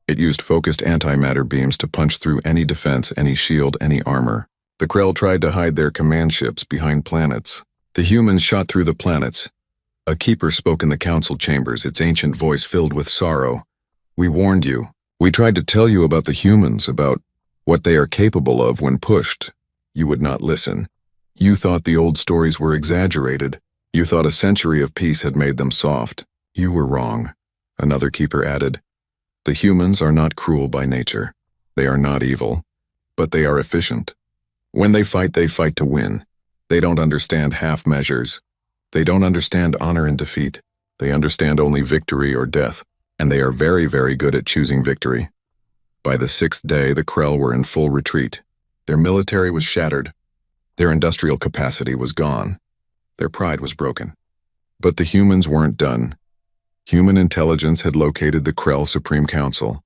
S1: It used focused antimatter beams to punch through any defense, any shield, any armor. The Krell tried to hide their command ships behind planets. The humans shot through the planets. A keeper spoke in the council chambers, its ancient voice filled with sorrow. "We warned you. We tried to tell you about the humans, about what they are capable of when pushed. You would not listen. You thought the old stories were exaggerated. You thought a century of peace had made them soft. You were wrong," another keeper added. "The humans are not cruel by nature. They are not evil, but they are efficient. When they fight to win. They don't understand half measures. They don't understand honor and defeat. They understand only victory or death, and they are very, very good at choosing victory. By the 6th day, the Krell were in full retreat. Their military was shattered. Their industrial capacity was gone. Their pride was broken. But the humans weren't done. Human intelligence had located the Krell Supreme Council,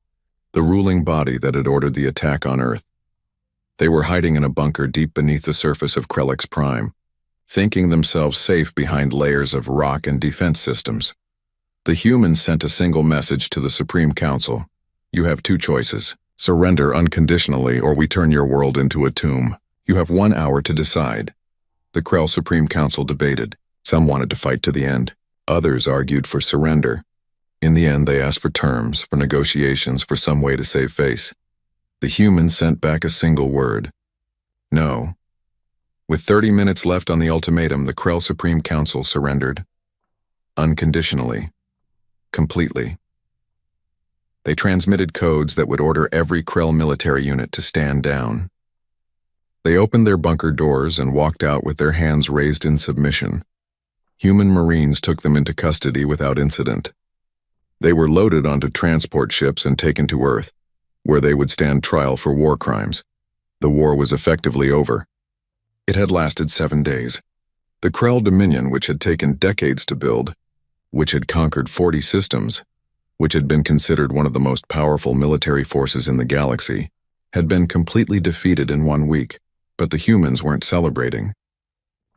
S1: the ruling body that had ordered the attack on Earth. They were hiding in a bunker deep beneath the surface of Krellix Prime, thinking themselves safe behind layers of rock and defense systems. The humans sent a single message to the Supreme Council. You have two choices. Surrender unconditionally, or we turn your world into a tomb. You have 1 hour to decide. The Krell Supreme Council debated. Some wanted to fight to the end. Others argued for surrender. In the end, they asked for terms, for negotiations, for some way to save face. The humans sent back a single word. No. With 30 minutes left on the ultimatum, the Krell Supreme Council surrendered. Unconditionally. Completely. They transmitted codes that would order every Krell military unit to stand down. They opened their bunker doors and walked out with their hands raised in submission. Human Marines took them into custody without incident. They were loaded onto transport ships and taken to Earth, where they would stand trial for war crimes. The war was effectively over. It had lasted 7 days. The Krell Dominion, which had taken decades to build, which had conquered 40 systems, which had been considered one of the most powerful military forces in the galaxy, had been completely defeated in 1 week, but the humans weren't celebrating.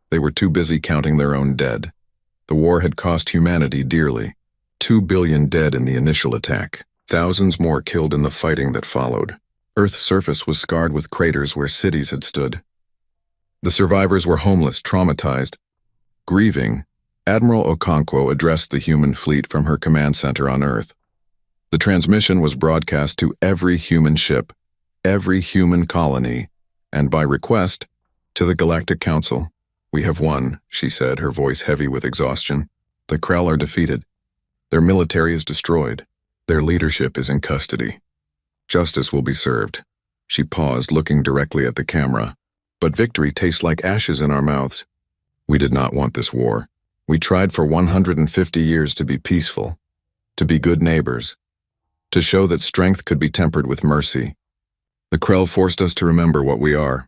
S1: They were too busy counting their own dead. The war had cost humanity dearly. 2 billion dead in the initial attack, thousands more killed in the fighting that followed. Earth's surface was scarred with craters where cities had stood. The survivors were homeless, traumatized. Grieving, Admiral Okonkwo addressed the human fleet from her command center on Earth. The transmission was broadcast to every human ship, every human colony, and by request, to the Galactic Council. We have won, she said, her voice heavy with exhaustion. The Krell are defeated. Their military is destroyed. Their leadership is in custody. Justice will be served. She paused, looking directly at the camera. But victory tastes like ashes in our mouths. We did not want this war. We tried for 150 years to be peaceful, to be good neighbors, to show that strength could be tempered with mercy. The Krell forced us to remember what we are,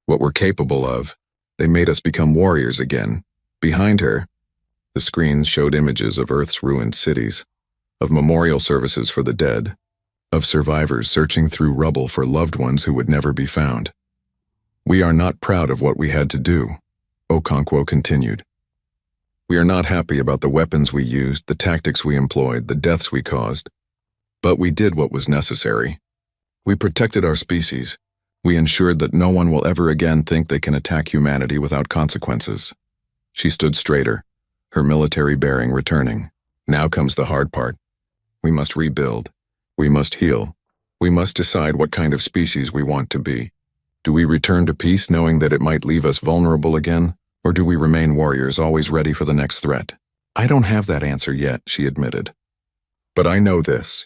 S1: what we're capable of. They made us become warriors again. Behind her, the screens showed images of Earth's ruined cities, of memorial services for the dead, of survivors searching through rubble for loved ones who would never be found. We are not proud of what we had to do, Okonkwo continued. We are not happy about the weapons we used, the tactics we employed, the deaths we caused. But we did what was necessary. We protected our species. We ensured that no one will ever again think they can attack humanity without consequences. She stood straighter, her military bearing returning. Now comes the hard part. We must rebuild. We must heal. We must decide what kind of species we want to be. Do we return to peace knowing that it might leave us vulnerable again? Or do we remain warriors always ready for the next threat? I don't have that answer yet, she admitted. But I know this.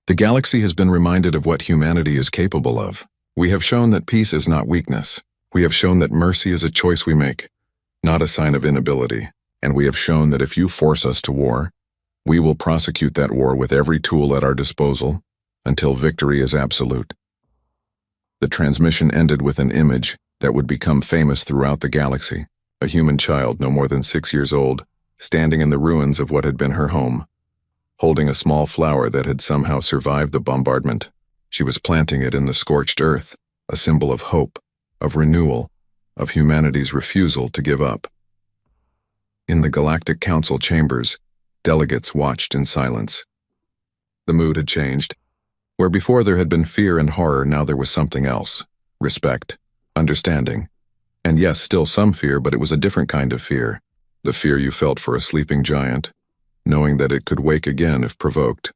S1: The galaxy has been reminded of what humanity is capable of. We have shown that peace is not weakness. We have shown that mercy is a choice we make, not a sign of inability. And we have shown that if you force us to war, we will prosecute that war with every tool at our disposal until victory is absolute. The transmission ended with an image that would become famous throughout the galaxy. A human child no more than 6 years old, standing in the ruins of what had been her home, holding a small flower that had somehow survived the bombardment. She was planting it in the scorched earth, a symbol of hope, of renewal, of humanity's refusal to give up. In the Galactic Council chambers, delegates watched in silence. The mood had changed. Where before there had been fear and horror, now there was something else. Respect, understanding. And yes, still some fear, but it was a different kind of fear. The fear you felt for a sleeping giant, knowing that it could wake again if provoked.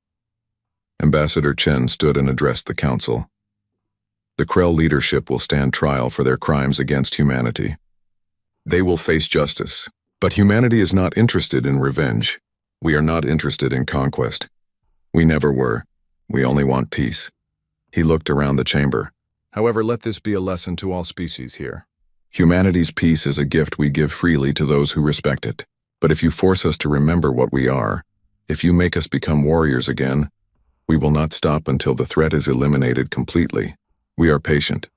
S1: Ambassador Chen stood and addressed the council. The Krell leadership will stand trial for their crimes against humanity. They will face justice. But humanity is not interested in revenge. We are not interested in conquest. We never were. We only want peace. He looked around the chamber. However, let this be a lesson to all species here. Humanity's peace is a gift we give freely to those who respect it. But if you force us to remember what we are, if you make us become warriors again, We will not stop until the threat is eliminated completely. We are patient.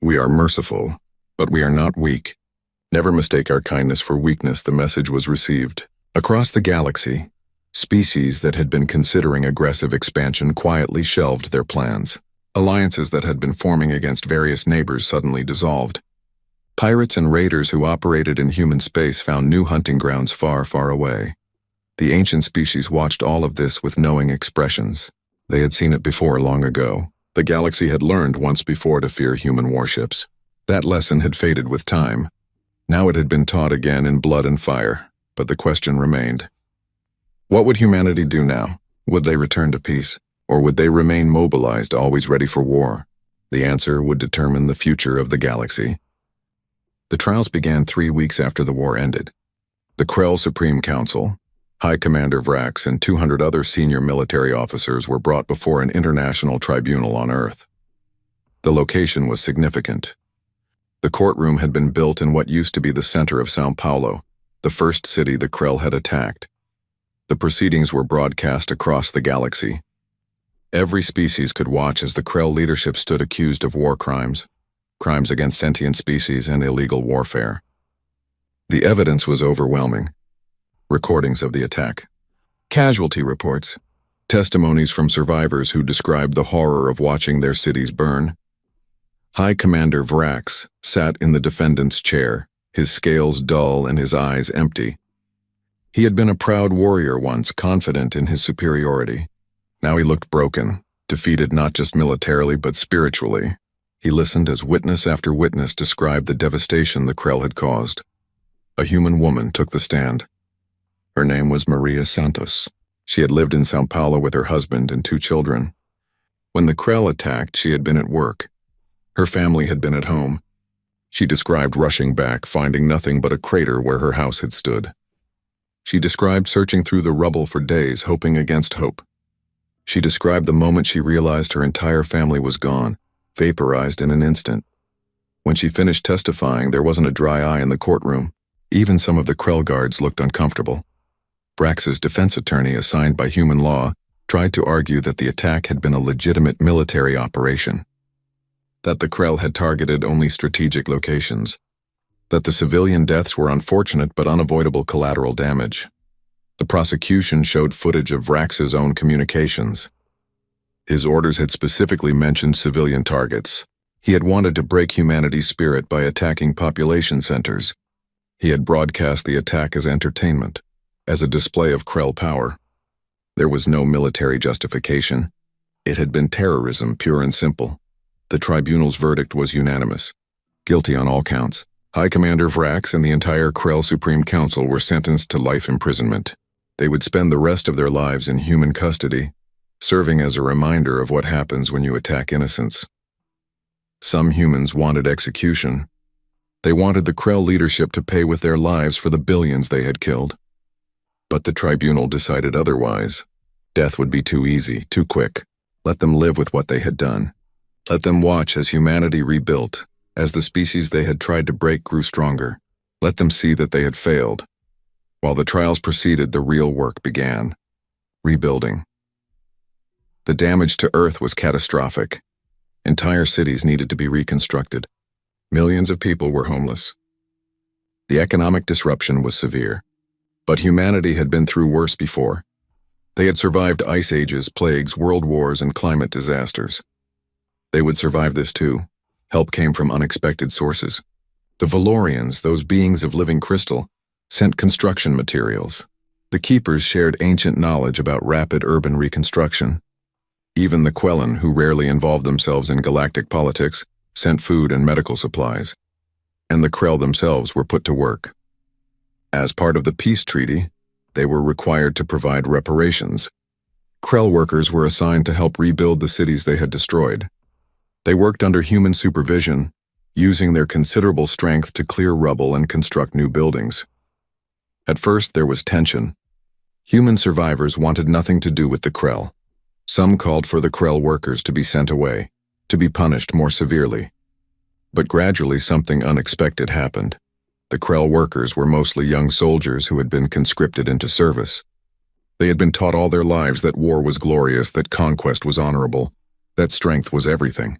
S1: We are merciful, but we are not weak. Never mistake our kindness for weakness, the message was received. Across the galaxy, species that had been considering aggressive expansion quietly shelved their plans. Alliances that had been forming against various neighbors suddenly dissolved. Pirates and raiders who operated in human space found new hunting grounds far, far away. The ancient species watched all of this with knowing expressions. They had seen it before long ago. The galaxy had learned once before to fear human warships. That lesson had faded with time. Now it had been taught again in blood and fire, but the question remained. What would humanity do now? Would they return to peace, or would they remain mobilized, always ready for war? The answer would determine the future of the galaxy. The trials began 3 weeks after the war ended. The Krell Supreme Council, High Commander Vrax, and 200 other senior military officers were brought before an international tribunal on Earth. The location was significant. The courtroom had been built in what used to be the center of São Paulo, the first city the Krell had attacked. The proceedings were broadcast across the galaxy. Every species could watch as the Krell leadership stood accused of war crimes, crimes against sentient species, and illegal warfare. The evidence was overwhelming. Recordings of the attack, casualty reports, testimonies from survivors who described the horror of watching their cities burn. High Commander Vrax sat in the defendant's chair, his scales dull and his eyes empty. He had been a proud warrior once, confident in his superiority. Now he looked broken, defeated not just militarily but spiritually. He listened as witness after witness described the devastation the Krell had caused. A human woman took the stand. Her name was Maria Santos. She had lived in São Paulo with her husband and 2 children. When the Krell attacked, she had been at work. Her family had been at home. She described rushing back, finding nothing but a crater where her house had stood. She described searching through the rubble for days, hoping against hope. She described the moment she realized her entire family was gone, vaporized in an instant. When she finished testifying, there wasn't a dry eye in the courtroom. Even some of the Krell guards looked uncomfortable. Vrax's defense attorney, assigned by human law, tried to argue that the attack had been a legitimate military operation, that the Krell had targeted only strategic locations, that the civilian deaths were unfortunate but unavoidable collateral damage. The prosecution showed footage of Vrax's own communications. His orders had specifically mentioned civilian targets. He had wanted to break humanity's spirit by attacking population centers. He had broadcast the attack as entertainment, as a display of Krell power. There was no military justification. It had been terrorism, pure and simple. The tribunal's verdict was unanimous. Guilty on all counts. High Commander Vrax and the entire Krell Supreme Council were sentenced to life imprisonment. They would spend the rest of their lives in human custody, serving as a reminder of what happens when you attack innocents. Some humans wanted execution. They wanted the Krell leadership to pay with their lives for the billions they had killed. But the tribunal decided otherwise. Death would be too easy, too quick. Let them live with what they had done. Let them watch as humanity rebuilt, as the species they had tried to break grew stronger. Let them see that they had failed. While the trials proceeded, the real work began. Rebuilding. The damage to Earth was catastrophic. Entire cities needed to be reconstructed. Millions of people were homeless. The economic disruption was severe. But humanity had been through worse before. They had survived ice ages, plagues, world wars, and climate disasters. They would survive this too. Help came from unexpected sources. The Valorians, those beings of living crystal, sent construction materials. The Keepers shared ancient knowledge about rapid urban reconstruction. Even the Quellan, who rarely involved themselves in galactic politics, sent food and medical supplies. And the Krell themselves were put to work. As part of the peace treaty, they were required to provide reparations. Krell workers were assigned to help rebuild the cities they had destroyed. They worked under human supervision, using their considerable strength to clear rubble and construct new buildings. At first, there was tension. Human survivors wanted nothing to do with the Krell. Some called for the Krell workers to be sent away, to be punished more severely. But gradually, something unexpected happened. The Krell workers were mostly young soldiers who had been conscripted into service. They had been taught all their lives that war was glorious, that conquest was honorable, that strength was everything.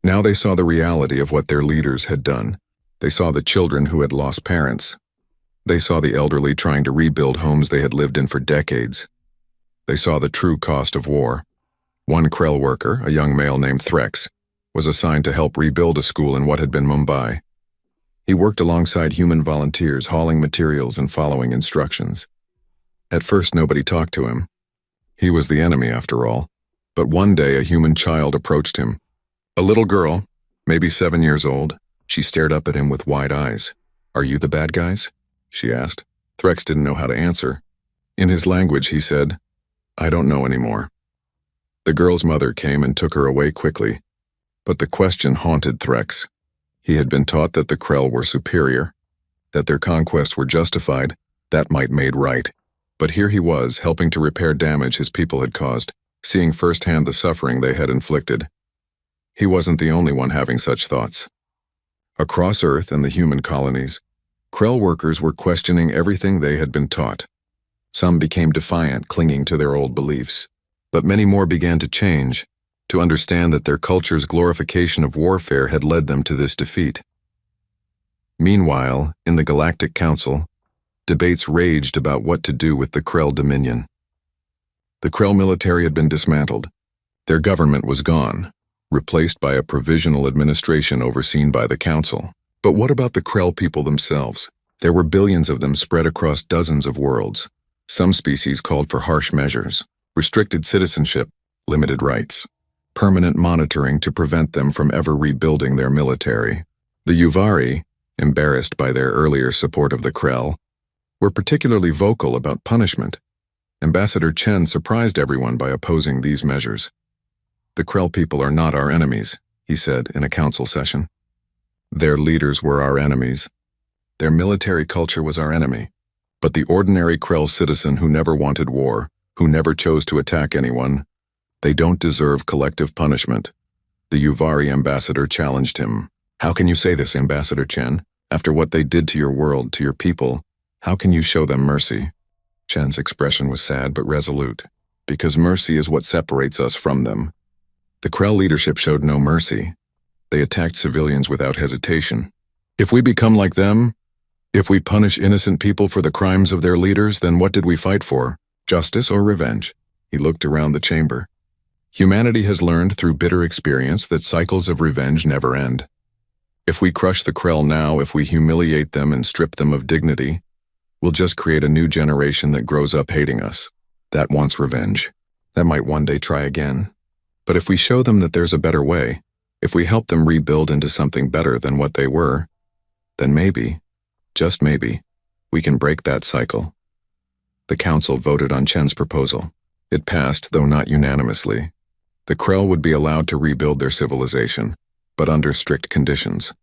S1: Now they saw the reality of what their leaders had done. They saw the children who had lost parents. They saw the elderly trying to rebuild homes they had lived in for decades. They saw the true cost of war. One Krell worker, a young male named Threx, was assigned to help rebuild a school in what had been Mumbai. He worked alongside human volunteers, hauling materials and following instructions. At first, nobody talked to him. He was the enemy, after all. But one day, a human child approached him. A little girl, maybe 7 years old. She stared up at him with wide eyes. "Are you the bad guys?" she asked. Threx didn't know how to answer. In his language, he said, "I don't know anymore." The girl's mother came and took her away quickly. But the question haunted Threx. He had been taught that the Krell were superior, that their conquests were justified, that might made right. But here he was, helping to repair damage his people had caused, seeing firsthand the suffering they had inflicted. He wasn't the only one having such thoughts. Across Earth and the human colonies, Krell workers were questioning everything they had been taught. Some became defiant, clinging to their old beliefs. But many more began to change, to understand that their culture's glorification of warfare had led them to this defeat. Meanwhile, in the Galactic Council, debates raged about what to do with the Krell Dominion. The Krell military had been dismantled. Their government was gone, replaced by a provisional administration overseen by the Council. But what about the Krell people themselves? There were billions of them spread across dozens of worlds. Some species called for harsh measures, restricted citizenship, limited rights, permanent monitoring to prevent them from ever rebuilding their military. The Uvari, embarrassed by their earlier support of the Krell, were particularly vocal about punishment. Ambassador Chen surprised everyone by opposing these measures. "The Krell people are not our enemies," he said in a council session. "Their leaders were our enemies. Their military culture was our enemy. But the ordinary Krell citizen who never wanted war, who never chose to attack anyone, they don't deserve collective punishment." The Uvari ambassador challenged him. "How can you say this, Ambassador Chen? After what they did to your world, to your people, how can you show them mercy?" Chen's expression was sad but resolute. "Because mercy is what separates us from them." The Krell leadership showed no mercy. They attacked civilians without hesitation. "If we become like them, if we punish innocent people for the crimes of their leaders, then what did we fight for? Justice or revenge?" He looked around the chamber. Humanity has learned through bitter experience that cycles of revenge never end. If we crush the Krell now, if we humiliate them and strip them of dignity, we'll just create a new generation that grows up hating us. That wants revenge. That might one day try again. But if we show them that there's a better way, if we help them rebuild into something better than what they were, then maybe, just maybe, we can break that cycle. The council voted on Chen's proposal. It passed, though not unanimously. The Krell would be allowed to rebuild their civilization, but under strict conditions.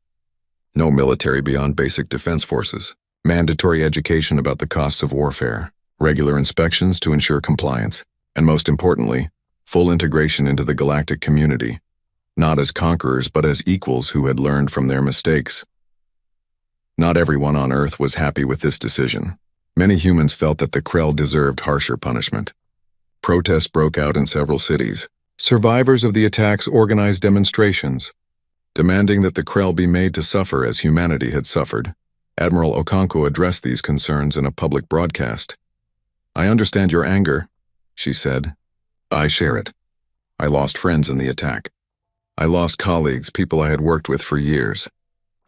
S1: No military beyond basic defense forces, mandatory education about the costs of warfare, regular inspections to ensure compliance, and most importantly, full integration into the galactic community, not as conquerors but as equals who had learned from their mistakes. Not everyone on Earth was happy with this decision. Many humans felt that the Krell deserved harsher punishment. Protests broke out in several cities. Survivors of the attacks organized demonstrations, demanding that the Krell be made to suffer as humanity had suffered. Admiral Okonkwo addressed these concerns in a public broadcast. "I understand your anger," she said. "I share it. I lost friends in the attack. I lost colleagues, people I had worked with for years.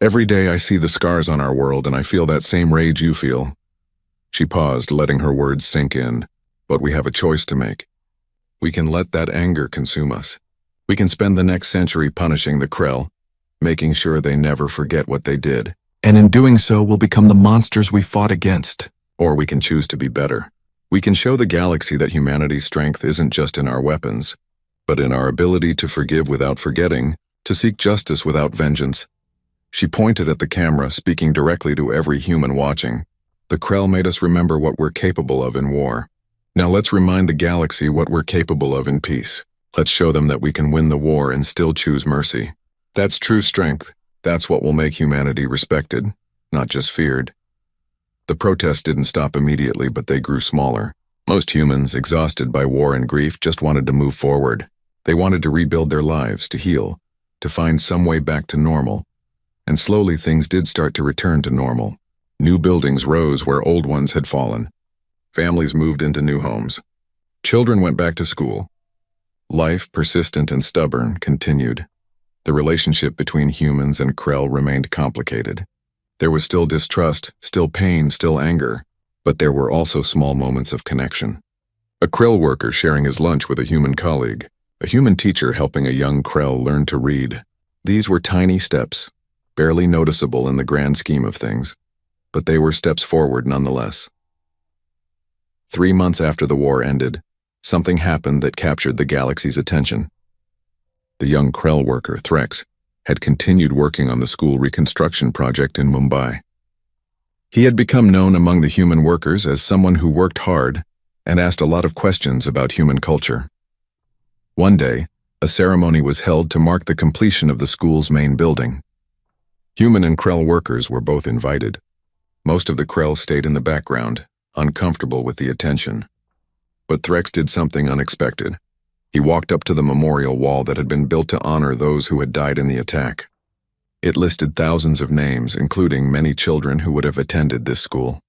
S1: Every day I see the scars on our world and I feel that same rage you feel." She paused, letting her words sink in. "But we have a choice to make. We can let that anger consume us. We can spend the next century punishing the Krell, making sure they never forget what they did. And in doing so, we'll become the monsters we fought against. Or we can choose to be better. We can show the galaxy that humanity's strength isn't just in our weapons, but in our ability to forgive without forgetting, to seek justice without vengeance." She pointed at the camera, speaking directly to every human watching. "The Krell made us remember what we're capable of in war. Now let's remind the galaxy what we're capable of in peace. Let's show them that we can win the war and still choose mercy. That's true strength. That's what will make humanity respected, not just feared." The protests didn't stop immediately, but they grew smaller. Most humans, exhausted by war and grief, just wanted to move forward. They wanted to rebuild their lives, to heal, to find some way back to normal. And slowly things did start to return to normal. New buildings rose where old ones had fallen. Families moved into new homes. Children went back to school. Life, persistent and stubborn, continued. The relationship between humans and Krell remained complicated. There was still distrust, still pain, still anger, but there were also small moments of connection. A Krell worker sharing his lunch with a human colleague, a human teacher helping a young Krell learn to read. These were tiny steps, barely noticeable in the grand scheme of things, but they were steps forward nonetheless. 3 months after the war ended, something happened that captured the galaxy's attention. The young Krell worker, Threx, had continued working on the school reconstruction project in Mumbai. He had become known among the human workers as someone who worked hard and asked a lot of questions about human culture. One day, a ceremony was held to mark the completion of the school's main building. Human and Krell workers were both invited. Most of the Krell stayed in the background, uncomfortable with the attention. But Threx did something unexpected. He walked up to the memorial wall that had been built to honor those who had died in the attack. It listed thousands of names, including many children who would have attended this school.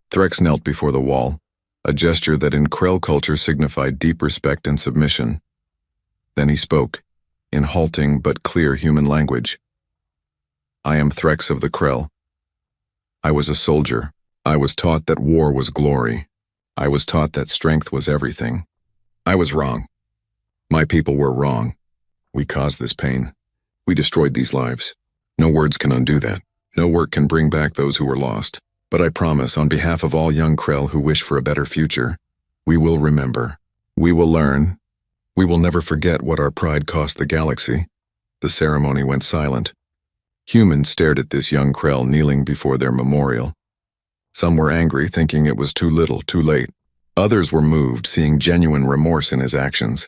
S1: Threx knelt before the wall, a gesture that in Krell culture signified deep respect and submission. Then he spoke, in halting but clear human language. "I am Threx of the Krell. I was a soldier. I was taught that war was glory. I was taught that strength was everything. I was wrong. My people were wrong. We caused this pain. We destroyed these lives. No words can undo that. No work can bring back those who were lost. But I promise, on behalf of all young Krell who wish for a better future, we will remember. We will learn. We will never forget what our pride cost the galaxy." The ceremony went silent. Humans stared at this young Krell kneeling before their memorial. Some were angry, thinking it was too little, too late. Others were moved, seeing genuine remorse in his actions.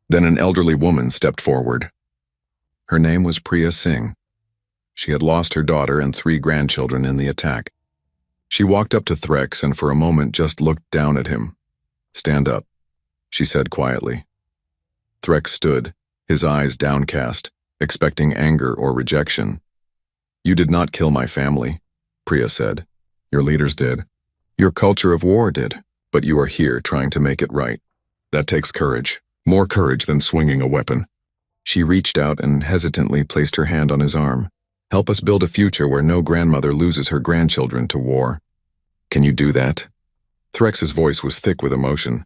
S1: Then an elderly woman stepped forward. Her name was Priya Singh. She had lost her daughter and 3 grandchildren in the attack. She walked up to Threx and for a moment just looked down at him. "Stand up," she said quietly. Threx stood, his eyes downcast, expecting anger or rejection. "You did not kill my family," Priya said. "Your leaders did. Your culture of war did. But you are here trying to make it right. That takes courage, more courage than swinging a weapon." She reached out and hesitantly placed her hand on his arm. "Help us build a future where no grandmother loses her grandchildren to war. Can you do that?" Threx's voice was thick with emotion.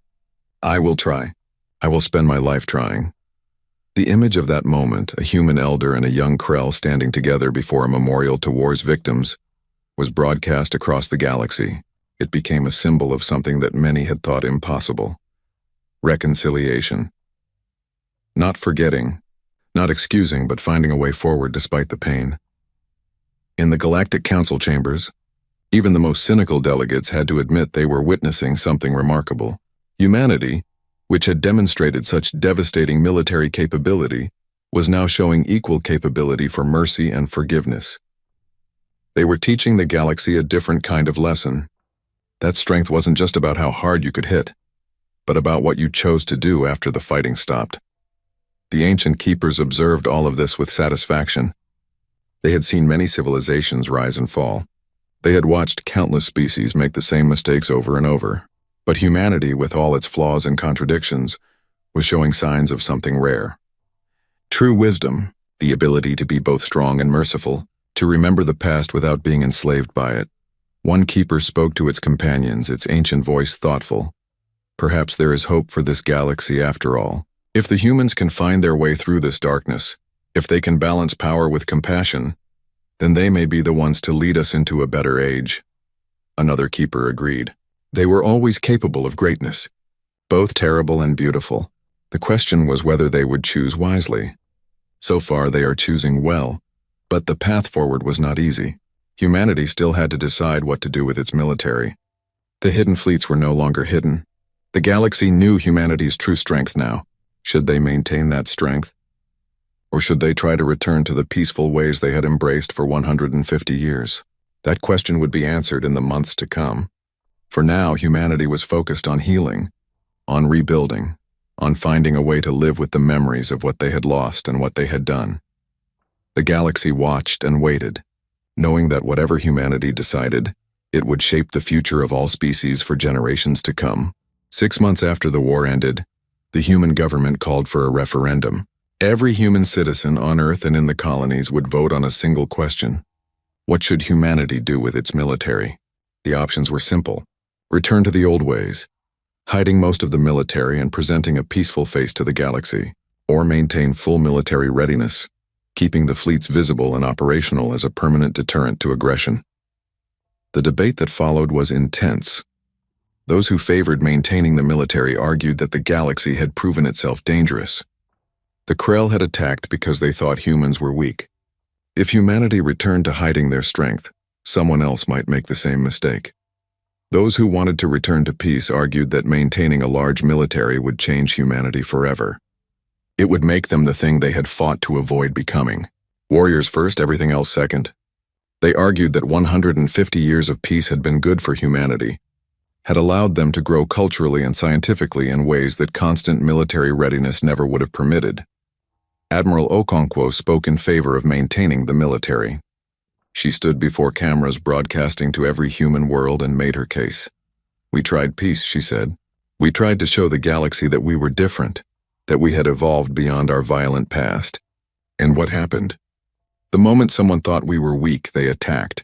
S1: "I will try. I will spend my life trying." The image of that moment, a human elder and a young Krell standing together before a memorial to war's victims, was broadcast across the galaxy. It became a symbol of something that many had thought impossible. Reconciliation. Not forgetting, not excusing, but finding a way forward despite the pain. In the Galactic Council chambers, even the most cynical delegates had to admit they were witnessing something remarkable. Humanity, which had demonstrated such devastating military capability, was now showing equal capability for mercy and forgiveness. They were teaching the galaxy a different kind of lesson. That strength wasn't just about how hard you could hit, but about what you chose to do after the fighting stopped. The ancient keepers observed all of this with satisfaction. They had seen many civilizations rise and fall. They had watched countless species make the same mistakes over and over. But humanity, with all its flaws and contradictions, was showing signs of something rare. True wisdom, the ability to be both strong and merciful, to remember the past without being enslaved by it. One keeper spoke to its companions, its ancient voice thoughtful. "Perhaps there is hope for this galaxy after all. If the humans can find their way through this darkness, if they can balance power with compassion, then they may be the ones to lead us into a better age." Another keeper agreed. They were always capable of greatness, both terrible and beautiful. The question was whether they would choose wisely. So far they are choosing well, but the path forward was not easy. Humanity still had to decide what to do with its military. The hidden fleets were no longer hidden. The galaxy knew humanity's true strength now. Should they maintain that strength? Or should they try to return to the peaceful ways they had embraced for 150 years? That question would be answered in the months to come. For now, humanity was focused on healing, on rebuilding, on finding a way to live with the memories of what they had lost and what they had done. The galaxy watched and waited, knowing that whatever humanity decided, it would shape the future of all species for generations to come. 6 months after the war ended, the human government called for a referendum. Every human citizen on Earth and in the colonies would vote on a single question. What should humanity do with its military? The options were simple. Return to the old ways, hiding most of the military and presenting a peaceful face to the galaxy, or maintain full military readiness, keeping the fleets visible and operational as a permanent deterrent to aggression. The debate that followed was intense. Those who favored maintaining the military argued that the galaxy had proven itself dangerous. The Krell had attacked because they thought humans were weak. If humanity returned to hiding their strength, someone else might make the same mistake. Those who wanted to return to peace argued that maintaining a large military would change humanity forever. It would make them the thing they had fought to avoid becoming. Warriors first, everything else second. They argued that 150 years of peace had been good for humanity, had allowed them to grow culturally and scientifically in ways that constant military readiness never would have permitted. Admiral Okonkwo spoke in favor of maintaining the military. She stood before cameras broadcasting to every human world and made her case. We tried peace, she said. We tried to show the galaxy that we were different, that we had evolved beyond our violent past. And what happened? The moment someone thought we were weak, they attacked.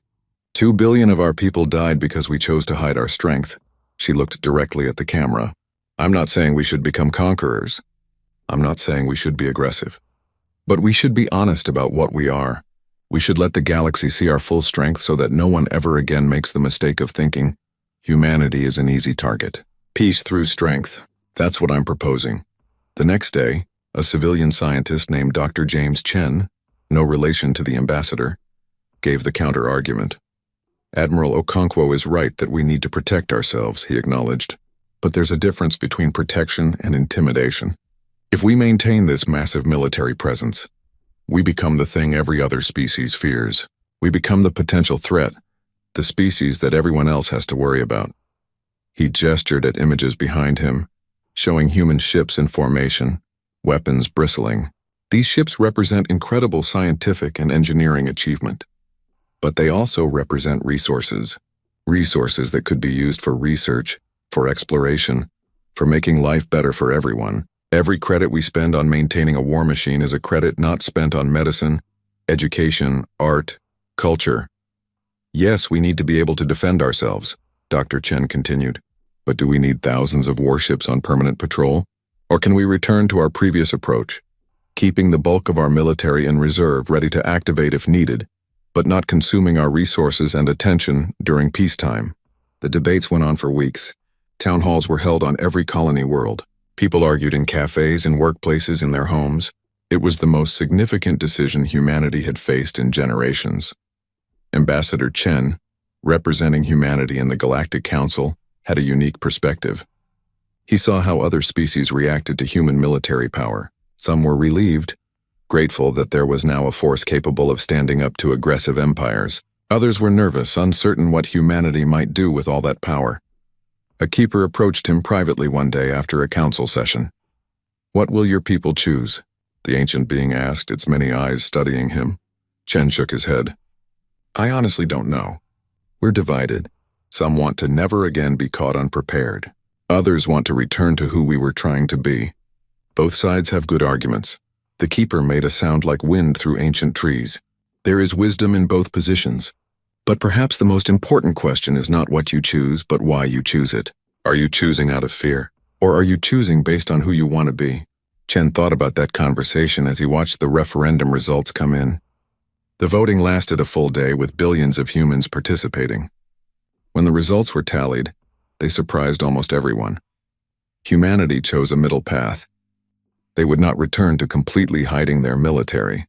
S1: 2 billion of our people died because we chose to hide our strength. She looked directly at the camera. I'm not saying we should become conquerors. I'm not saying we should be aggressive. But we should be honest about what we are. We should let the galaxy see our full strength so that no one ever again makes the mistake of thinking humanity is an easy target. Peace through strength. That's what I'm proposing. The next day, a civilian scientist named Dr. James Chen, no relation to the ambassador, gave the counter-argument. Admiral Okonkwo is right that we need to protect ourselves, he acknowledged. But there's a difference between protection and intimidation. If we maintain this massive military presence, we become the thing every other species fears. We become the potential threat, the species that everyone else has to worry about. He gestured at images behind him, showing human ships in formation, weapons bristling. These ships represent incredible scientific and engineering achievement. But they also represent resources that could be used for research, for exploration, for making life better for everyone. Every credit we spend on maintaining a war machine is a credit not spent on medicine, education, art, culture. Yes, we need to be able to defend ourselves, Dr. Chen continued. But do we need thousands of warships on permanent patrol? Or can we return to our previous approach, keeping the bulk of our military in reserve ready to activate if needed, but not consuming our resources and attention during peacetime? The debates went on for weeks. Town halls were held on every colony world. People argued in cafes and workplaces in their homes. It was the most significant decision humanity had faced in generations. Ambassador Chen, representing humanity in the Galactic Council, had a unique perspective. He saw how other species reacted to human military power. Some were relieved, grateful that there was now a force capable of standing up to aggressive empires. Others were nervous, uncertain what humanity might do with all that power. A keeper approached him privately one day after a council session. "What will your people choose?" the ancient being asked, its many eyes studying him. Chen shook his head. "I honestly don't know. We're divided. Some want to never again be caught unprepared. Others want to return to who we were trying to be. Both sides have good arguments." The keeper made a sound like wind through ancient trees. "There is wisdom in both positions. But perhaps the most important question is not what you choose, but why you choose it. Are you choosing out of fear? Or are you choosing based on who you want to be?" Chen thought about that conversation as he watched the referendum results come in. The voting lasted a full day with billions of humans participating. When the results were tallied, they surprised almost everyone. Humanity chose a middle path. They would not return to completely hiding their military.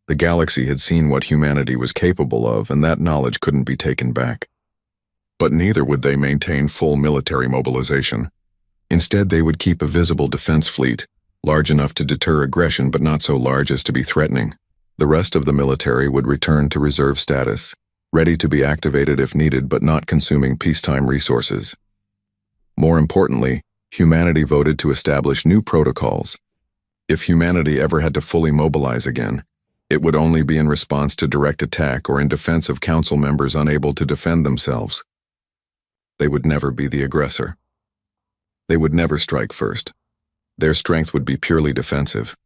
S1: The galaxy had seen what humanity was capable of, and that knowledge couldn't be taken back. But neither would they maintain full military mobilization. Instead, they would keep a visible defense fleet, large enough to deter aggression but not so large as to be threatening. The rest of the military would return to reserve status, ready to be activated if needed but not consuming peacetime resources. More importantly, humanity voted to establish new protocols. If humanity ever had to fully mobilize again, it would only be in response to direct attack or in defense of council members unable to defend themselves. They would never be the aggressor. They would never strike first. Their strength would be purely defensive.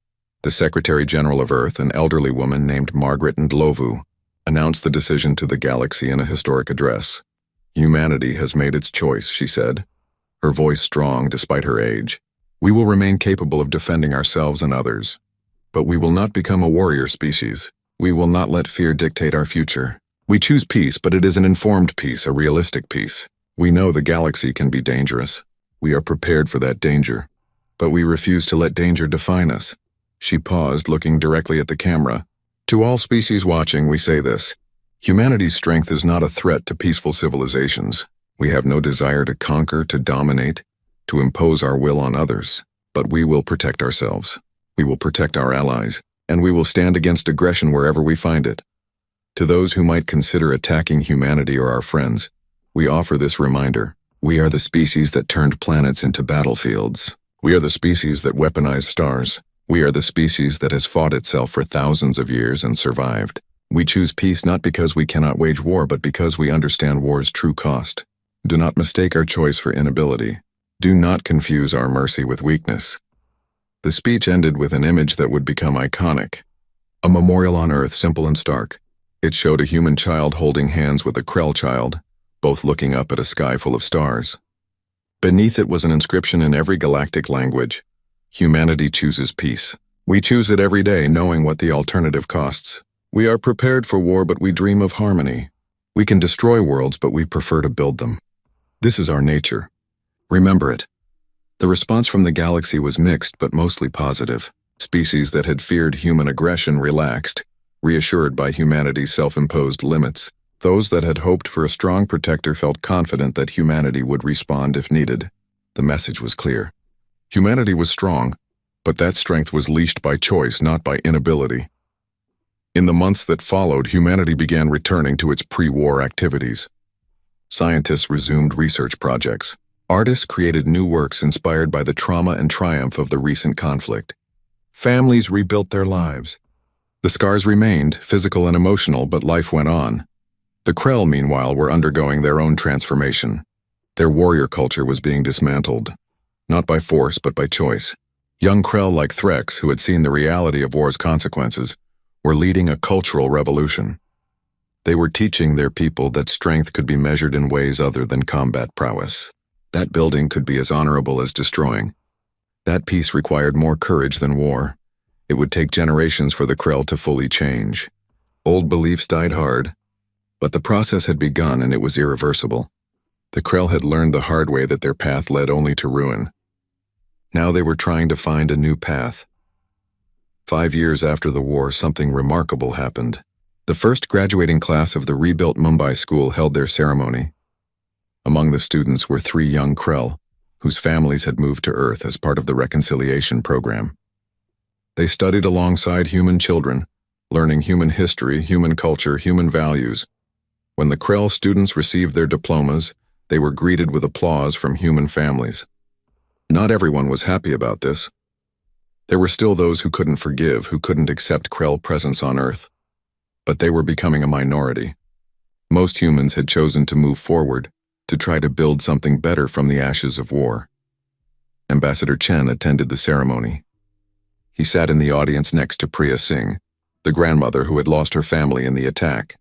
S1: The Secretary General of Earth, an elderly woman named Margaret Ndlovu, announced the decision to the galaxy in a historic address. Humanity has made its choice, she said, her voice strong despite her age. We will remain capable of defending ourselves and others. But we will not become a warrior species. We will not let fear dictate our future. We choose peace, but it is an informed peace, a realistic peace. We know the galaxy can be dangerous. We are prepared for that danger. But we refuse to let danger define us. She paused, looking directly at the camera. To all species watching, we say this. Humanity's strength is not a threat to peaceful civilizations. We have no desire to conquer, to dominate, to impose our will on others. But we will protect ourselves. We will protect our allies, and we will stand against aggression wherever we find it. To those who might consider attacking humanity or our friends, we offer this reminder. We are the species that turned planets into battlefields. We are the species that weaponized stars. We are the species that has fought itself for thousands of years and survived. We choose peace not because we cannot wage war, but because we understand war's true cost. Do not mistake our choice for inability. Do not confuse our mercy with weakness. The speech ended with an image that would become iconic. A memorial on Earth, simple and stark. It showed a human child holding hands with a Krell child, both looking up at a sky full of stars. Beneath it was an inscription in every galactic language. Humanity chooses peace. We choose it every day, knowing what the alternative costs. We are prepared for war, but we dream of harmony. We can destroy worlds, but we prefer to build them. This is our nature. Remember it. The response from the galaxy was mixed but mostly positive. Species that had feared human aggression relaxed, reassured by humanity's self-imposed limits. Those that had hoped for a strong protector felt confident that humanity would respond if needed. The message was clear. Humanity was strong, but that strength was leashed by choice, not by inability. In the months that followed, humanity began returning to its pre-war activities. Scientists resumed research projects. Artists created new works inspired by the trauma and triumph of the recent conflict. Families rebuilt their lives. The scars remained, physical and emotional, but life went on. The Krell, meanwhile, were undergoing their own transformation. Their warrior culture was being dismantled, not by force but by choice. Young Krell like Threx, who had seen the reality of war's consequences, were leading a cultural revolution. They were teaching their people that strength could be measured in ways other than combat prowess. That building could be as honorable as destroying. That peace required more courage than war. It would take generations for the Krell to fully change. Old beliefs died hard, but the process had begun and it was irreversible. The Krell had learned the hard way that their path led only to ruin. Now they were trying to find a new path. 5 years after the war, something remarkable happened. The first graduating class of the rebuilt Mumbai school held their ceremony. Among the students were 3 young Krell, whose families had moved to Earth as part of the reconciliation program. They studied alongside human children, learning human history, human culture, human values. When the Krell students received their diplomas, they were greeted with applause from human families. Not everyone was happy about this. There were still those who couldn't forgive, who couldn't accept Krell presence on Earth. But they were becoming a minority. Most humans had chosen to move forward, to try to build something better from the ashes of war. Ambassador Chen attended the ceremony. He sat in the audience next to Priya Singh, the grandmother who had lost her family in the attack.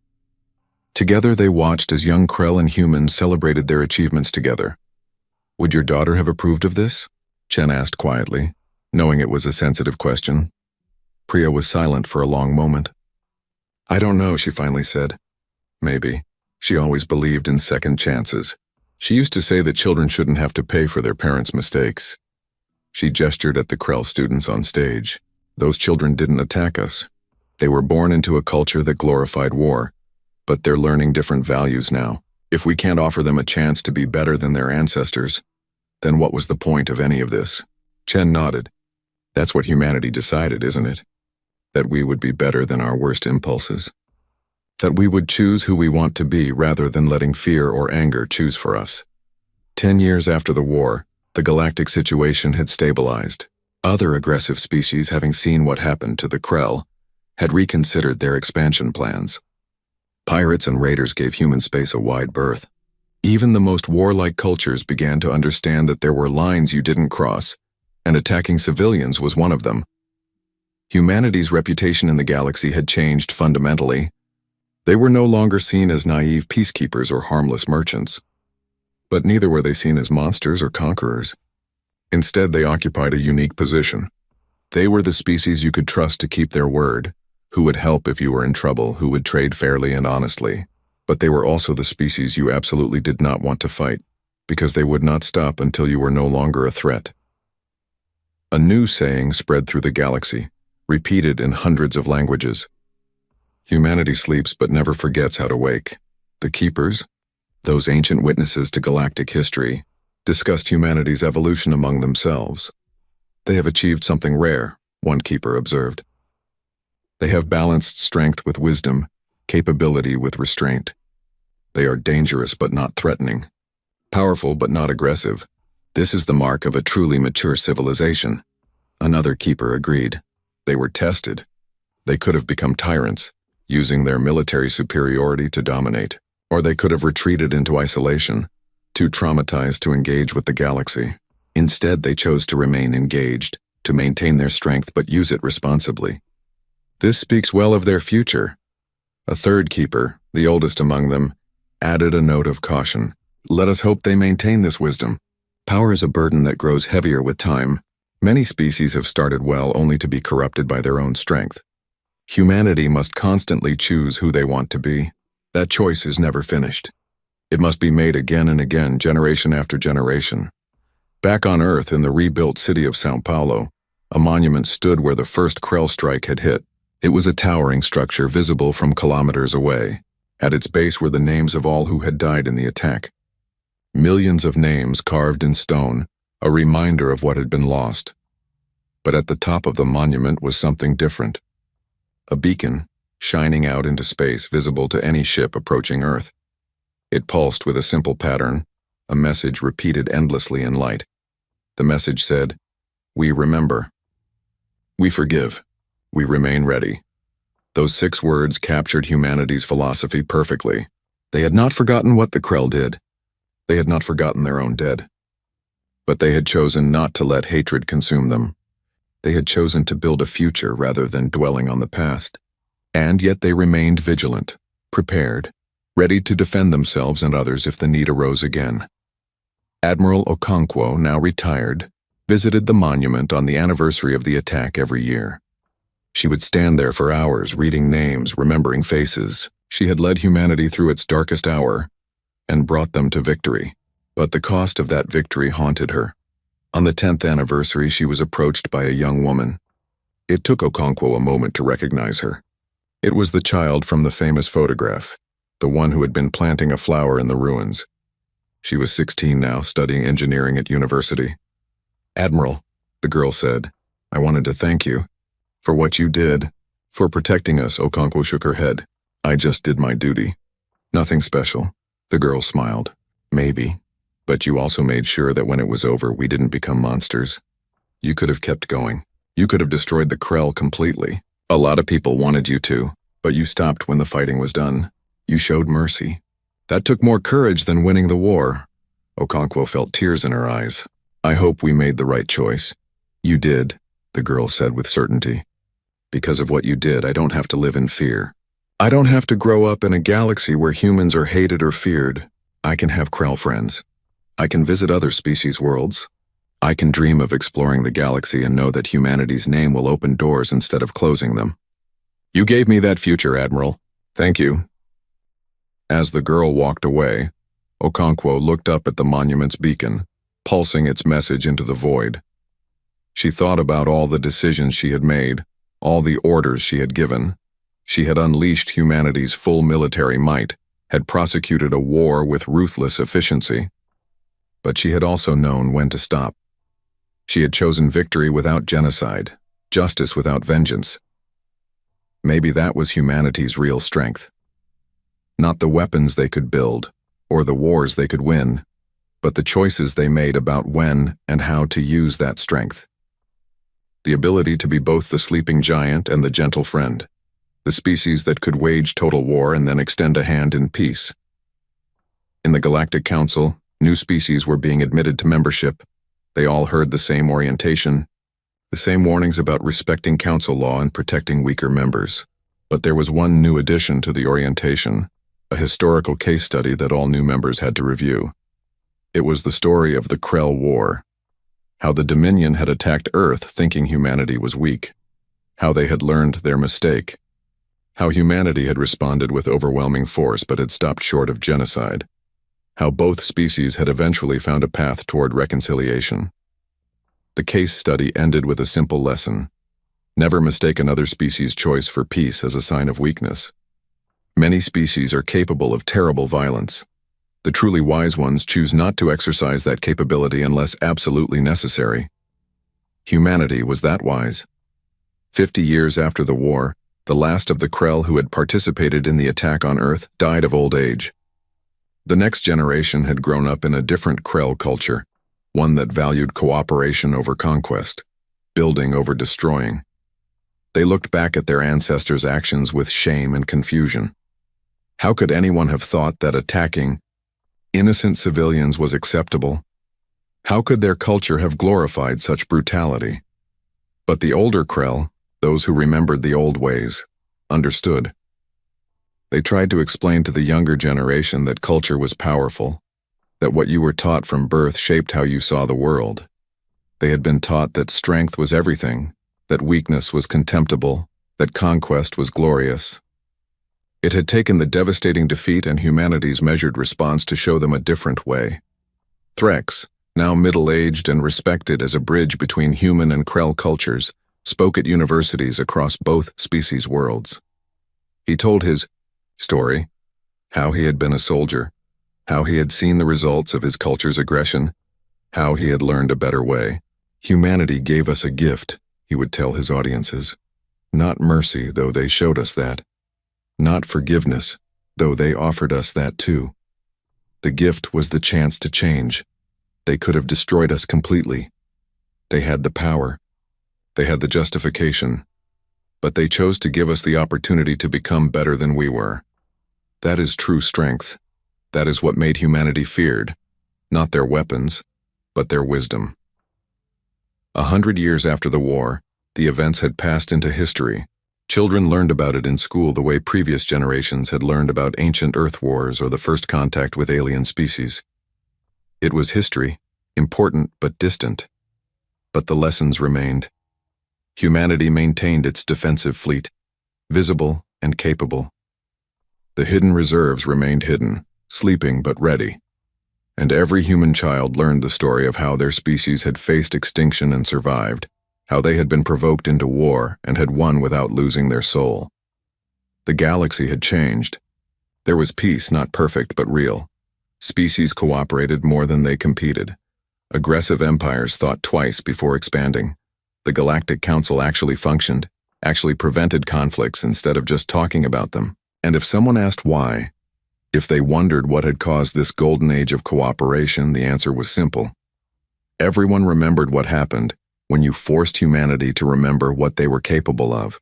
S1: Together they watched as young Krell and humans celebrated their achievements together. Would your daughter have approved of this? Chen asked quietly, knowing it was a sensitive question. Priya was silent for a long moment. I don't know, she finally said. Maybe. She always believed in second chances. She used to say that children shouldn't have to pay for their parents' mistakes. She gestured at the Krell students on stage. Those children didn't attack us. They were born into a culture that glorified war, but they're learning different values now. If we can't offer them a chance to be better than their ancestors, then what was the point of any of this? Chen nodded. That's what humanity decided, isn't it? That we would be better than our worst impulses. that we would choose who we want to be rather than letting fear or anger choose for us. 10 years after the war, the galactic situation had stabilized. Other aggressive species, having seen what happened to the Krell, had reconsidered their expansion plans. Pirates and raiders gave human space a wide berth. Even the most warlike cultures began to understand that there were lines you didn't cross, and attacking civilians was one of them. Humanity's reputation in the galaxy had changed fundamentally. They were no longer seen as naive peacekeepers or harmless merchants. But neither were they seen as monsters or conquerors. Instead, they occupied a unique position. They were the species you could trust to keep their word, who would help if you were in trouble, who would trade fairly and honestly. But they were also the species you absolutely did not want to fight, because they would not stop until you were no longer a threat. A new saying spread through the galaxy, repeated in hundreds of languages. Humanity sleeps but never forgets how to wake. The Keepers, those ancient witnesses to galactic history, discussed humanity's evolution among themselves. They have achieved something rare, one keeper observed. They have balanced strength with wisdom, capability with restraint. They are dangerous but not threatening, powerful but not aggressive. This is the mark of a truly mature civilization. Another keeper agreed. They were tested. They could have become tyrants, using their military superiority to dominate, or they could have retreated into isolation, too traumatized to engage with the galaxy. Instead, they chose to remain engaged, to maintain their strength but use it responsibly. This speaks well of their future. A third keeper, the oldest among them, added a note of caution. Let us hope they maintain this wisdom. Power is a burden that grows heavier with time. Many species have started well only to be corrupted by their own strength. Humanity must constantly choose who they want to be. That choice is never finished. It must be made again and again, generation after generation. Back on Earth, in the rebuilt city of São Paulo, a monument stood where the first Krell strike had hit. It was a towering structure visible from kilometers away. At its base were the names of all who had died in the attack. Millions of names carved in stone, a reminder of what had been lost. But at the top of the monument was something different. A beacon, shining out into space, visible to any ship approaching Earth. It pulsed with a simple pattern, a message repeated endlessly in light. The message said, "We remember. We forgive. We remain ready." Those 6 words captured humanity's philosophy perfectly. They had not forgotten what the Krell did. They had not forgotten their own dead. But they had chosen not to let hatred consume them. They had chosen to build a future rather than dwelling on the past. And yet they remained vigilant, prepared, ready to defend themselves and others if the need arose again. Admiral Okonkwo, now retired, visited the monument on the anniversary of the attack every year. She would stand there for hours, reading names, remembering faces. She had led humanity through its darkest hour and brought them to victory. But the cost of that victory haunted her. On the 10th anniversary, she was approached by a young woman. It took Okonkwo a moment to recognize her. It was the child from the famous photograph, the one who had been planting a flower in the ruins. She was 16 now, studying engineering at university. "Admiral," the girl said, "I wanted to thank you for what you did, for protecting us." Okonkwo shook her head. "I just did my duty. Nothing special." The girl smiled. "Maybe. But you also made sure that when it was over, we didn't become monsters. You could have kept going. You could have destroyed the Krell completely. A lot of people wanted you to, but you stopped when the fighting was done. You showed mercy. That took more courage than winning the war." Okonkwo felt tears in her eyes. "I hope we made the right choice." "You did," the girl said with certainty. "Because of what you did, I don't have to live in fear. I don't have to grow up in a galaxy where humans are hated or feared. I can have Krell friends. I can visit other species' worlds. I can dream of exploring the galaxy and know that humanity's name will open doors instead of closing them. You gave me that future, Admiral. Thank you." As the girl walked away, Okonkwo looked up at the monument's beacon, pulsing its message into the void. She thought about all the decisions she had made, all the orders she had given. She had unleashed humanity's full military might, had prosecuted a war with ruthless efficiency. But she had also known when to stop. She had chosen victory without genocide, justice without vengeance. Maybe that was humanity's real strength. not the weapons they could build, or the wars they could win, but the choices they made about when and how to use that strength. The ability to be both the sleeping giant and the gentle friend, the species that could wage total war and then extend a hand in peace. In the Galactic Council, new species were being admitted to membership. They all heard the same orientation, the same warnings about respecting council law and protecting weaker members. But there was one new addition to the orientation, a historical case study that all new members had to review. It was the story of the Krell War, how the Dominion had attacked Earth thinking humanity was weak, how they had learned their mistake, how humanity had responded with overwhelming force but had stopped short of genocide, how both species had eventually found a path toward reconciliation. The case study ended with a simple lesson: never mistake another species' choice for peace as a sign of weakness. Many species are capable of terrible violence. The truly wise ones choose not to exercise that capability unless absolutely necessary. Humanity was that wise. 50 years after the war, the last of the Krell who had participated in the attack on Earth died of old age. The next generation had grown up in a different Krell culture, one that valued cooperation over conquest, building over destroying. They looked back at their ancestors' actions with shame and confusion. How could anyone have thought that attacking innocent civilians was acceptable? How could their culture have glorified such brutality? But the older Krell, those who remembered the old ways, understood. They tried to explain to the younger generation that culture was powerful, that what you were taught from birth shaped how you saw the world. They had been taught that strength was everything, that weakness was contemptible, that conquest was glorious. It had taken the devastating defeat and humanity's measured response to show them a different way. Threx, now middle-aged and respected as a bridge between human and Krell cultures, spoke at universities across both species' worlds. He told his story, how he had been a soldier, how he had seen the results of his culture's aggression, how he had learned a better way. Humanity gave us a gift, he would tell his audiences. Not mercy, though they showed us that. Not forgiveness, though they offered us that too. The gift was the chance to change. They could have destroyed us completely. They had the power. They had the justification. But they chose to give us the opportunity to become better than we were. That is true strength. That is what made humanity feared, not their weapons, but their wisdom. 100 years after the war, the events had passed into history. Children learned about it in school the way previous generations had learned about ancient Earth wars or the first contact with alien species. It was history, important but distant. But the lessons remained. Humanity maintained its defensive fleet, visible and capable. The hidden reserves remained hidden, sleeping but ready. And every human child learned the story of how their species had faced extinction and survived, how they had been provoked into war and had won without losing their soul. The galaxy had changed. There was peace, not perfect but real. Species cooperated more than they competed. Aggressive empires thought twice before expanding. The Galactic Council actually functioned, actually prevented conflicts instead of just talking about them. And if someone asked why, if they wondered what had caused this golden age of cooperation, the answer was simple. Everyone remembered what happened when you forced humanity to remember what they were capable of.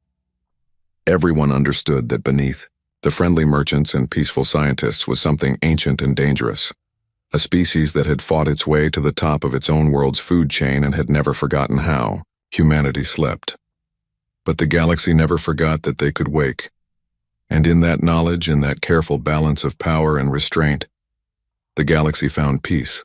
S1: Everyone understood that beneath the friendly merchants and peaceful scientists was something ancient and dangerous, a species that had fought its way to the top of its own world's food chain and had never forgotten how humanity slept. But the galaxy never forgot that they could wake. And in that knowledge, in that careful balance of power and restraint, the galaxy found peace.